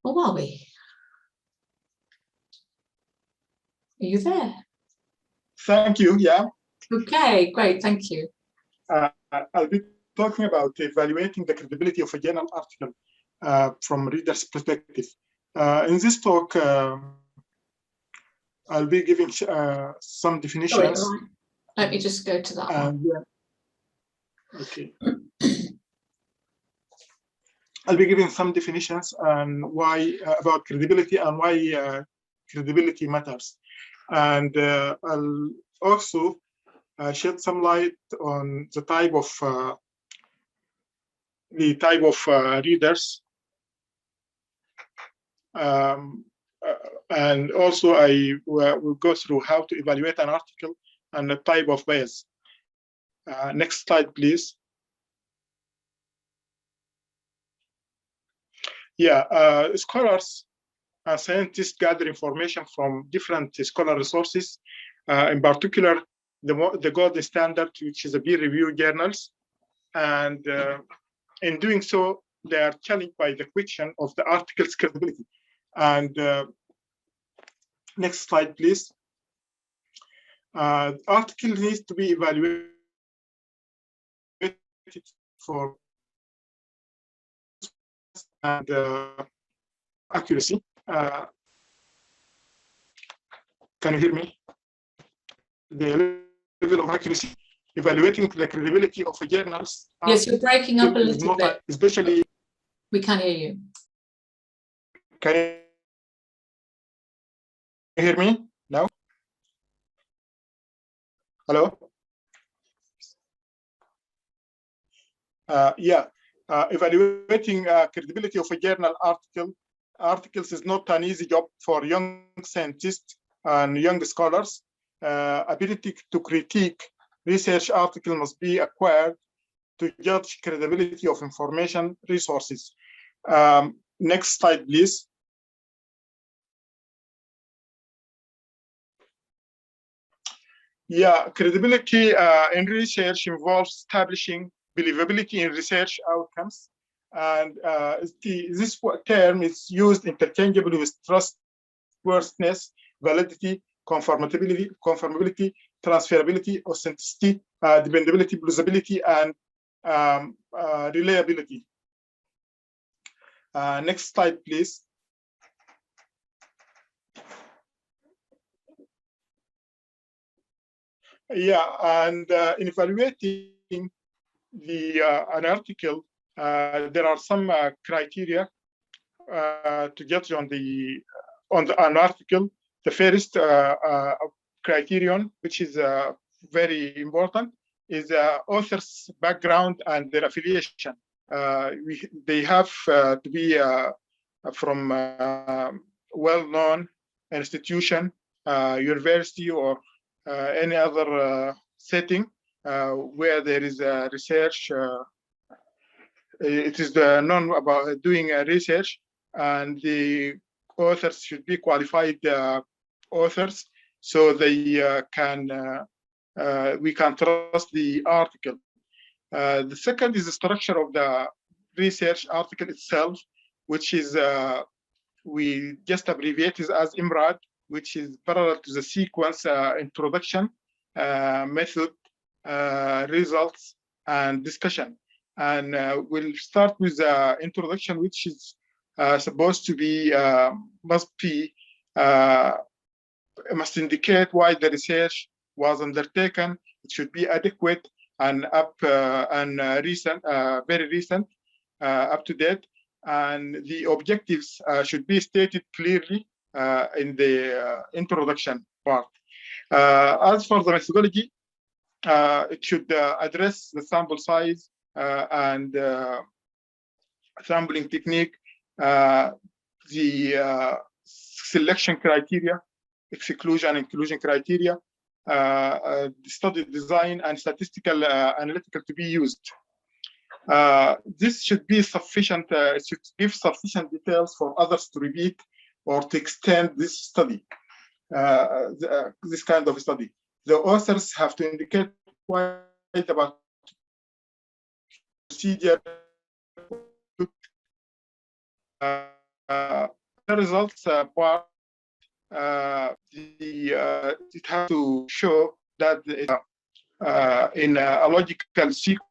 Mawawi. Are you there?
Thank you, yeah.
Okay, great, thank you.
I'll be talking about evaluating the credibility of a journal article from reader's perspective. In this talk, I'll be giving some definitions.
Sorry, let me just go to that one.
Yeah. Okay. I'll be giving some definitions on why about credibility and why credibility matters. And I'll also shed some light on the type of readers. And also I will go through how to evaluate an article and the type of bias. Next slide, please. Yeah, scholars and scientists gather information from different scholar resources, in particular, the gold standard, which is a peer-reviewed journals. And in doing so, they are challenged by the question of the article's credibility. And next slide, please. Article needs to be evaluated for and accuracy. Can you hear me? The level of accuracy, evaluating the credibility of a journal's.
Yes, you're breaking up a little bit.
Especially.
We can hear you.
Can you hear me now? Hello? Evaluating credibility of a journal articles is not an easy job for young scientists and young scholars. Ability to critique research article must be acquired to judge credibility of information resources. Next slide, please. Yeah, credibility in research involves establishing believability in research outcomes, and this term is used interchangeably with trustworthiness, validity, conformability, transferability, authenticity, dependability, plausibility, and reliability. Next slide, please. Yeah, and in evaluating an article, there are some criteria to judge on an article. The first criterion, which is very important, is author's background and their affiliation. They have to be from well-known institution, university, or any other setting where there is research. It is known about doing research, and the authors should be qualified authors, so they we can trust the article. The second is the structure of the research article itself, which is we just abbreviate it as IMRAD, which is parallel to the sequence introduction, method, results, and discussion. And we'll start with the introduction, which is supposed to be must indicate why the research was undertaken. It should be adequate and recent, very recent, up to date, and the objectives should be stated clearly in the introduction part. As for the methodology, it should address the sample size and sampling technique, the selection criteria, exclusion and inclusion criteria, study design, and statistical analytical to be used. This should be sufficient, should give sufficient details for others to repeat or to extend this study, this kind of study. The authors have to indicate quite about procedure. The results part, it has to show that in a logical sequence,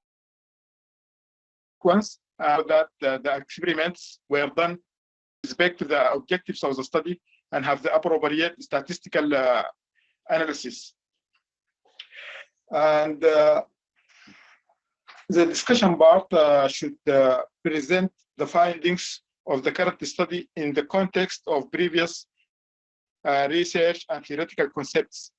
that the experiments were done with respect to the objectives of the study and have the appropriate statistical analysis. And the discussion part should present the findings of the current study in the context of previous research and theoretical concepts.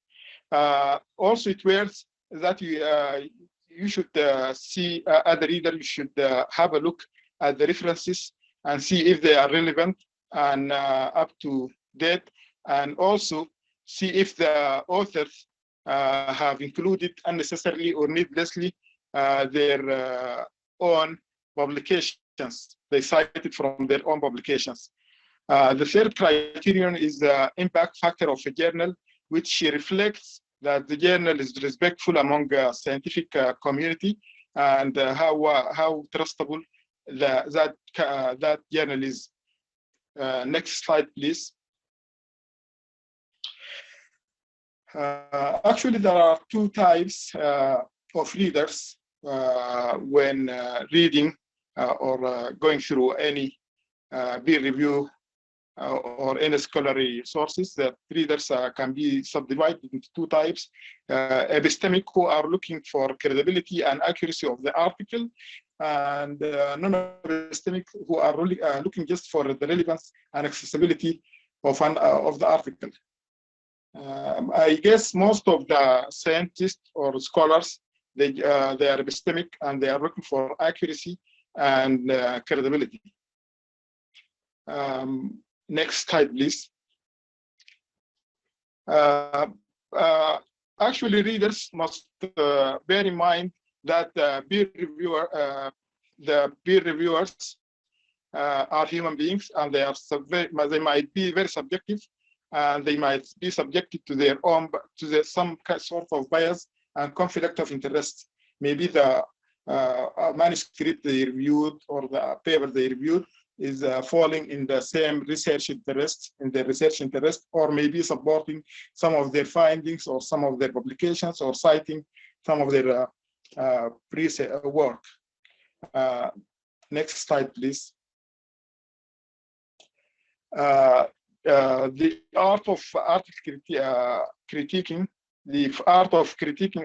Also, it worth that you should see, as a reader, you should have a look at the references and see if they are relevant and up to date, and also see if the authors have included unnecessarily or needlessly their own publications. They cited from their own publications. The third criterion is the impact factor of a journal, which reflects that the journal is respectful among the scientific community, and how trustable that journal is. Next slide, please. Actually, there are two types of readers when reading or going through any peer review or any scholarly sources. That readers can be subdivided into two types: epistemic, who are looking for credibility and accuracy of the article, and non-epistemic, who are really looking just for the relevance and accessibility of the article. I guess most of the scientists or scholars, they are epistemic, and they are looking for accuracy and credibility. Next slide, please. Actually, readers must bear in mind that the peer reviewers are human beings, and they might be very subjective, and they might be subjected to their own some sort of bias and conflict of interest. Maybe the manuscript they reviewed or the paper they reviewed is falling in the same research interest, or maybe supporting some of their findings or some of their publications, or citing some of their work. Next slide, please. The art of article critiquing,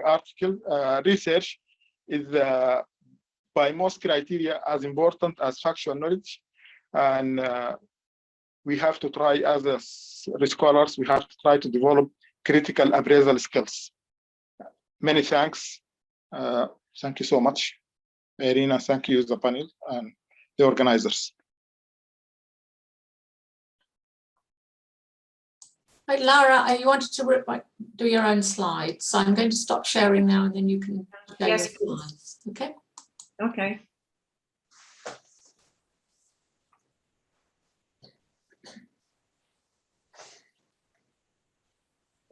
article research is by most criteria as important as factual knowledge, and we have to try, as scholars, we have to try to develop critical appraisal skills. Many thanks. Thank you so much, Irina. Thank you, the panel and the organizers.
Right, Lara, you wanted to do your own slides, so I'm going to stop sharing now, and then you can share your slides. Okay.
Okay.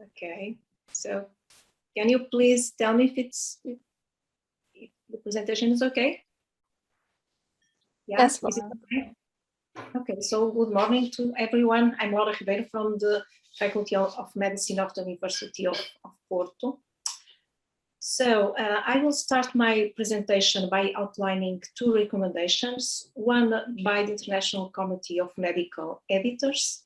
Okay. So, can you please tell me if the presentation is okay? Yeah,
Yes,
is it okay? Okay, so good morning to everyone. I'm Laura Ribeiro from the Faculty of Medicine of the University of Porto. So I will start my presentation by outlining two recommendations, one by the International Committee of Medical Editors,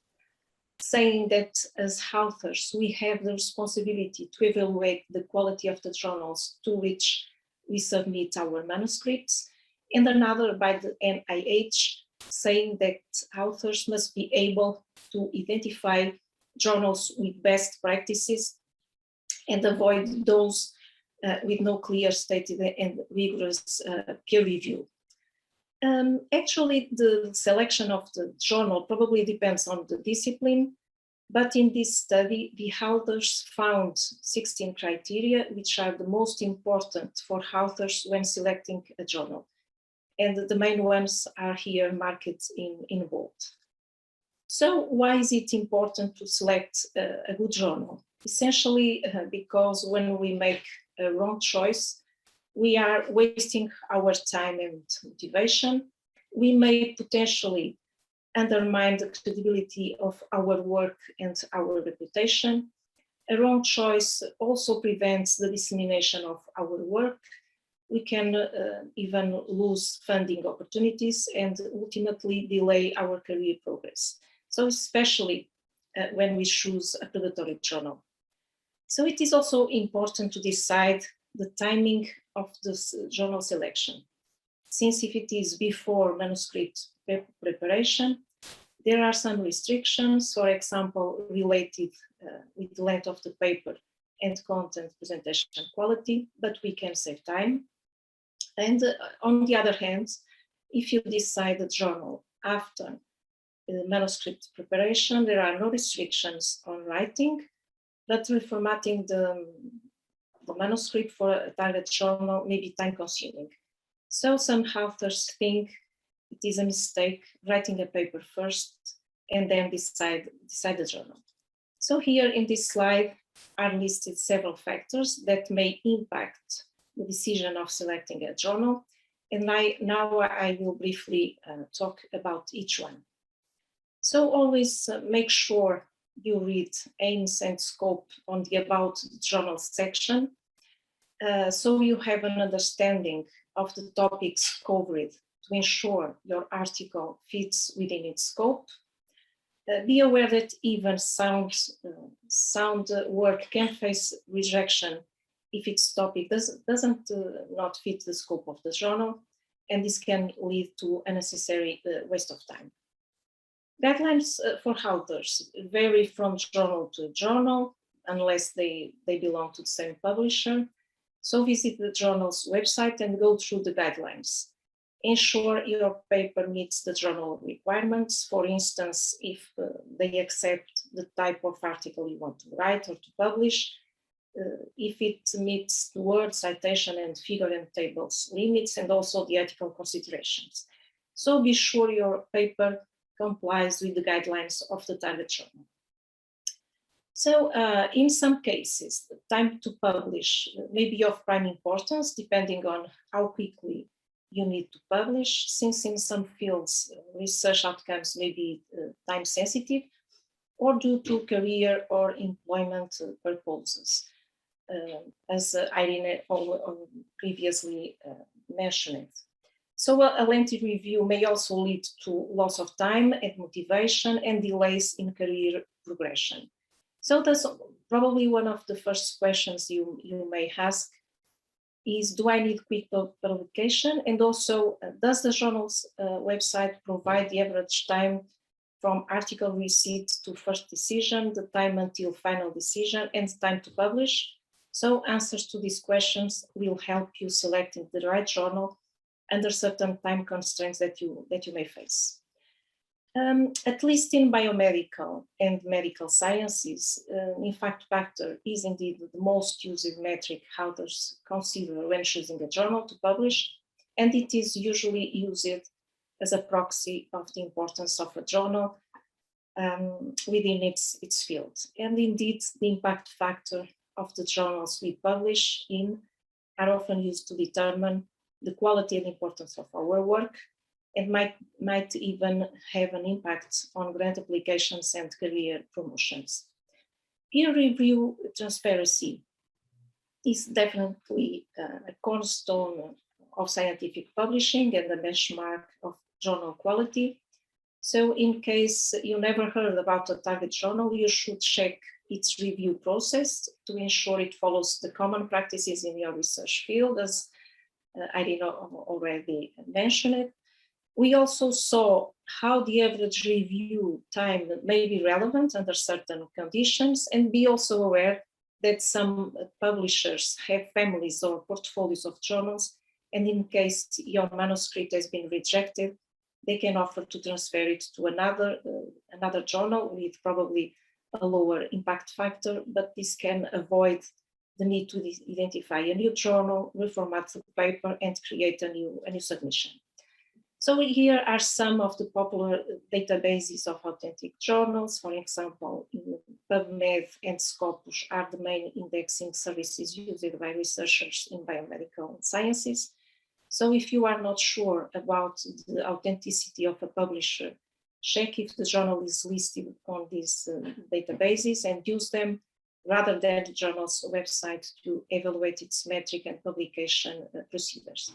saying that as authors, we have the responsibility to evaluate the quality of the journals to which we submit our manuscripts, and another by the NIH, saying that authors must be able to identify journals with best practices and avoid those with no clear stated and rigorous peer review. Actually, the selection of the journal probably depends on the discipline, but in this study, the authors found 16 criteria which are the most important for authors when selecting a journal. And the main ones are here marked in bold. So why is it important to select a good journal? Essentially because when we make a wrong choice, we are wasting our time and motivation. We may potentially undermine the credibility of our work and our reputation. A wrong choice also prevents the dissemination of our work. We can even lose funding opportunities and ultimately delay our career progress. So especially when we choose a predatory journal. So it is also important to decide the timing of this journal selection. Since if it is before manuscript preparation, there are some restrictions, for example, related with the length of the paper and content presentation quality, but we can save time. And on the other hand, if you decide a journal after manuscript preparation, there are no restrictions on writing, but reformatting the manuscript for a target journal may be time consuming. So some authors think it is a mistake writing a paper first and then decide the journal. So here in this slide are listed several factors that may impact the decision of selecting a journal. And now I will briefly talk about each one. So always make sure you read aims and scope on the About the Journal section, so you have an understanding of the topics covered to ensure your article fits within its scope. Be aware that even sound work can face rejection if its topic doesn't not fit the scope of the journal, and this can lead to unnecessary waste of time. Guidelines for authors vary from journal to journal, unless they belong to the same publisher. So visit the journal's website and go through the guidelines. Ensure your paper meets the journal requirements. For instance, if they accept the type of article you want to write or to publish, if it meets the word, citation, and figure and tables limits, and also the ethical considerations. So be sure your paper complies with the guidelines of the target journal. So in some cases, the time to publish may be of prime importance, depending on how quickly you need to publish, since in some fields, research outcomes may be time sensitive, or due to career or employment purposes, as Irene previously mentioned. So a lengthy review may also lead to loss of time and motivation and delays in career progression. So that's probably one of the first questions you may ask is, do I need quick publication? And also, does the journal's website provide the average time from article receipt to first decision, the time until final decision, and time to publish? So answers to these questions will help you selecting the right journal under certain time constraints that you may face. At least in biomedical and medical sciences, impact factor is indeed the most used metric authors consider when choosing a journal to publish, and it is usually used as a proxy of the importance of a journal within its field. And indeed, the impact factor of the journals we publish in are often used to determine the quality and importance of our work, and might even have an impact on grant applications and career promotions. Peer review transparency is definitely a cornerstone of scientific publishing and a benchmark of journal quality. So in case you never heard about a target journal, you should check its review process to ensure it follows the common practices in your research field, as Irene already mentioned it. We also saw how the average review time may be relevant under certain conditions, and be also aware that some publishers have families or portfolios of journals, and in case your manuscript has been rejected, they can offer to transfer it to another journal with probably a lower impact factor, but this can avoid the need to identify a new journal, reformat the paper, and create a new submission. So here are some of the popular databases of authentic journals. For example, PubMed and Scopus are the main indexing services used by researchers in biomedical sciences. So if you are not sure about the authenticity of a publisher, check if the journal is listed on these databases and use them rather than the journal's website to evaluate its metric and publication procedures.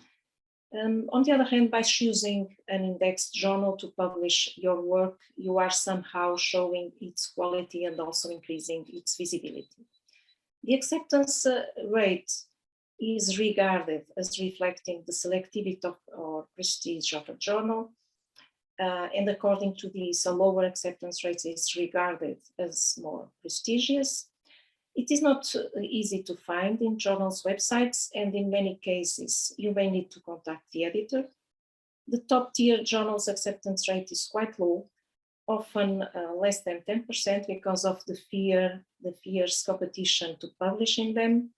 On the other hand, by choosing an indexed journal to publish your work, you are somehow showing its quality and also increasing its visibility. The acceptance rate is regarded as reflecting the selectivity or prestige of a journal. And according to this, a lower acceptance rate is regarded as more prestigious. It is not easy to find in journals' websites, and in many cases, you may need to contact the editor. The top-tier journals' acceptance rate is quite low, often less than 10% because of the fierce competition to publish in them.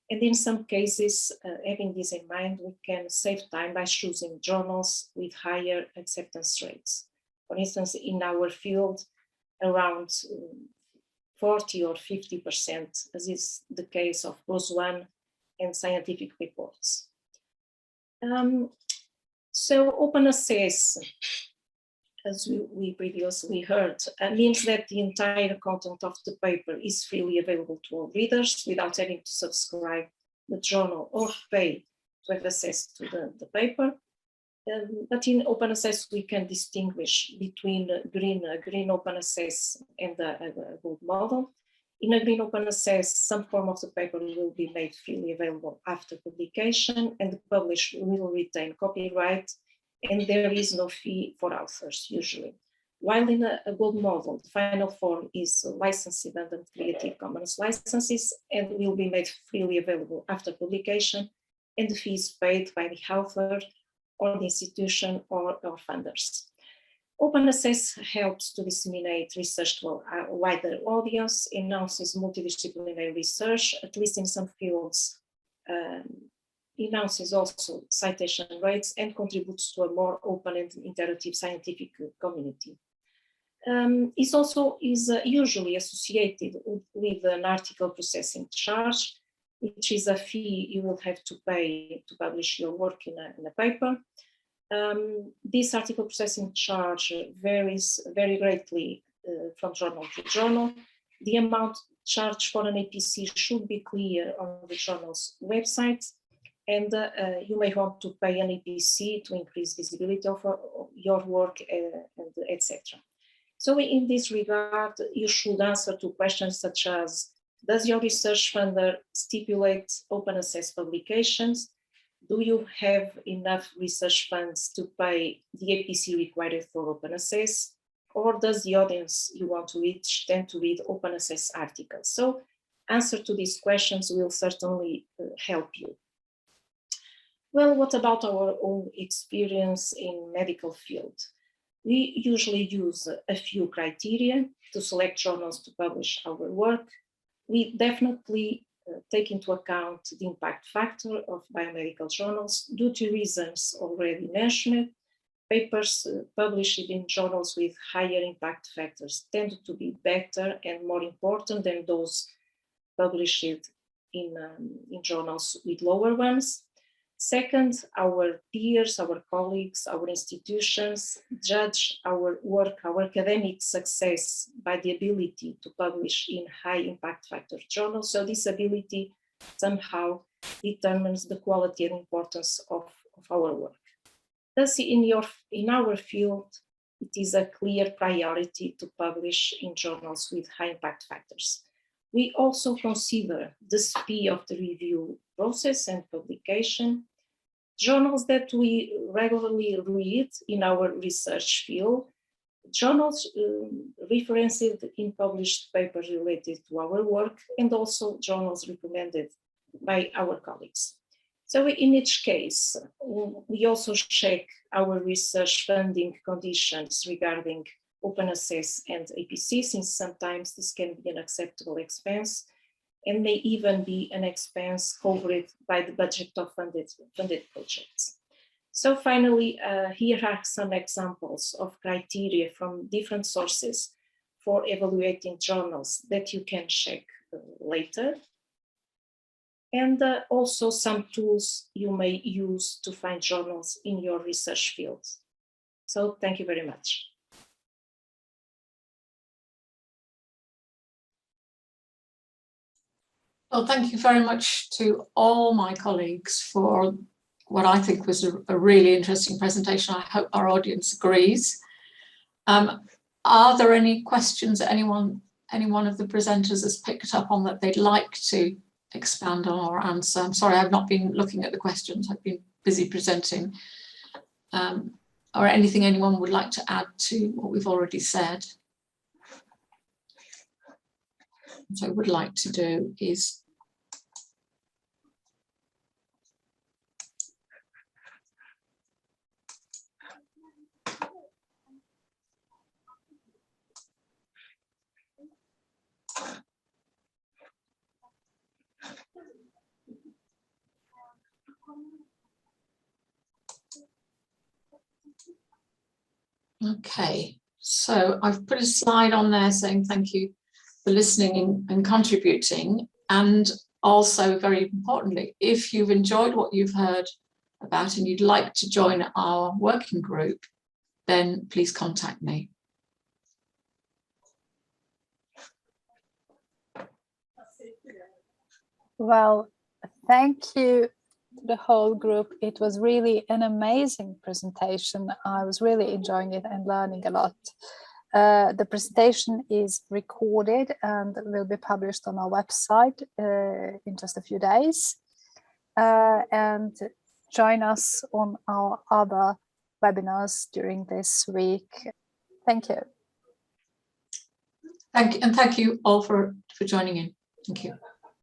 And in some cases, having this in mind, we can save time by choosing journals with higher acceptance rates. For instance, in our field, around 40 or 50%, as is the case of PROS1 and scientific reports. So open access, as we previously heard, means that the entire content of the paper is freely available to all readers without having to subscribe the journal or pay to have access to the paper. But in open access, we can distinguish between green open access and a gold model. In a green open access, some form of the paper will be made freely available after publication, and the publisher will retain copyright, and there is no fee for authors usually. While in a gold model, the final form is licensed under Creative Commons licenses and will be made freely available after publication, and the fee is paid by the author or the institution or funders. Open access helps to disseminate research to a wider audience, announces multidisciplinary research, at least in some fields, announces also citation rates, and contributes to a more open and interactive scientific community. It also is usually associated with an article processing charge, which is a fee you will have to pay to publish your work in a paper. This article processing charge varies very greatly from journal to journal. The amount charged for an APC should be clear on the journal's website, and you may want to pay an APC to increase visibility of your work, and etc. So in this regard, you should answer to questions such as, does your research funder stipulate open access publications? Do you have enough research funds to pay the APC required for open access? Or does the audience you want to reach tend to read open access articles? So answer to these questions will certainly help you. Well, what about our own experience in medical field? We usually use a few criteria to select journals to publish our work. We definitely take into account the impact factor of biomedical journals due to reasons already mentioned. Papers published in journals with higher impact factors tend to be better and more important than those published in journals with lower ones. Second, our peers, our colleagues, our institutions judge our work, our academic success by the ability to publish in high impact factor journals. So this ability somehow determines the quality and importance of our work. Thus, in our field, it is a clear priority to publish in journals with high impact factors. We also consider the speed of the review process and publication. Journals that we regularly read in our research field, journals referenced in published papers related to our work, and also journals recommended by our colleagues. So in each case, we also check our research funding conditions regarding open access and APC, since sometimes this can be an acceptable expense and may even be an expense covered by the budget of funded projects. So finally, here are some examples of criteria from different sources for evaluating journals that you can check later. And also some tools you may use to find journals in your research field. So thank you very much.
Well, thank you very much to all my colleagues for what I think was a really interesting presentation. I hope our audience agrees. Are there any questions that any one of the presenters has picked up on that they'd like to expand on or answer? I'm sorry, I've not been looking at the questions. I've been busy presenting. Or anything anyone would like to add to what we've already said? what I would like to do is okay, so I've put a slide on there saying thank you for listening and contributing, and also very importantly, if you've enjoyed what you've heard about and you'd like to join our working group, then please contact me.
Well, thank you to the whole group. It was really an amazing presentation. I was really enjoying it and learning a lot. The presentation is recorded and will be published on our website in just a few days. And join us on our other webinars during this week. Thank you.
Thank you, and thank you all for joining in. Thank you.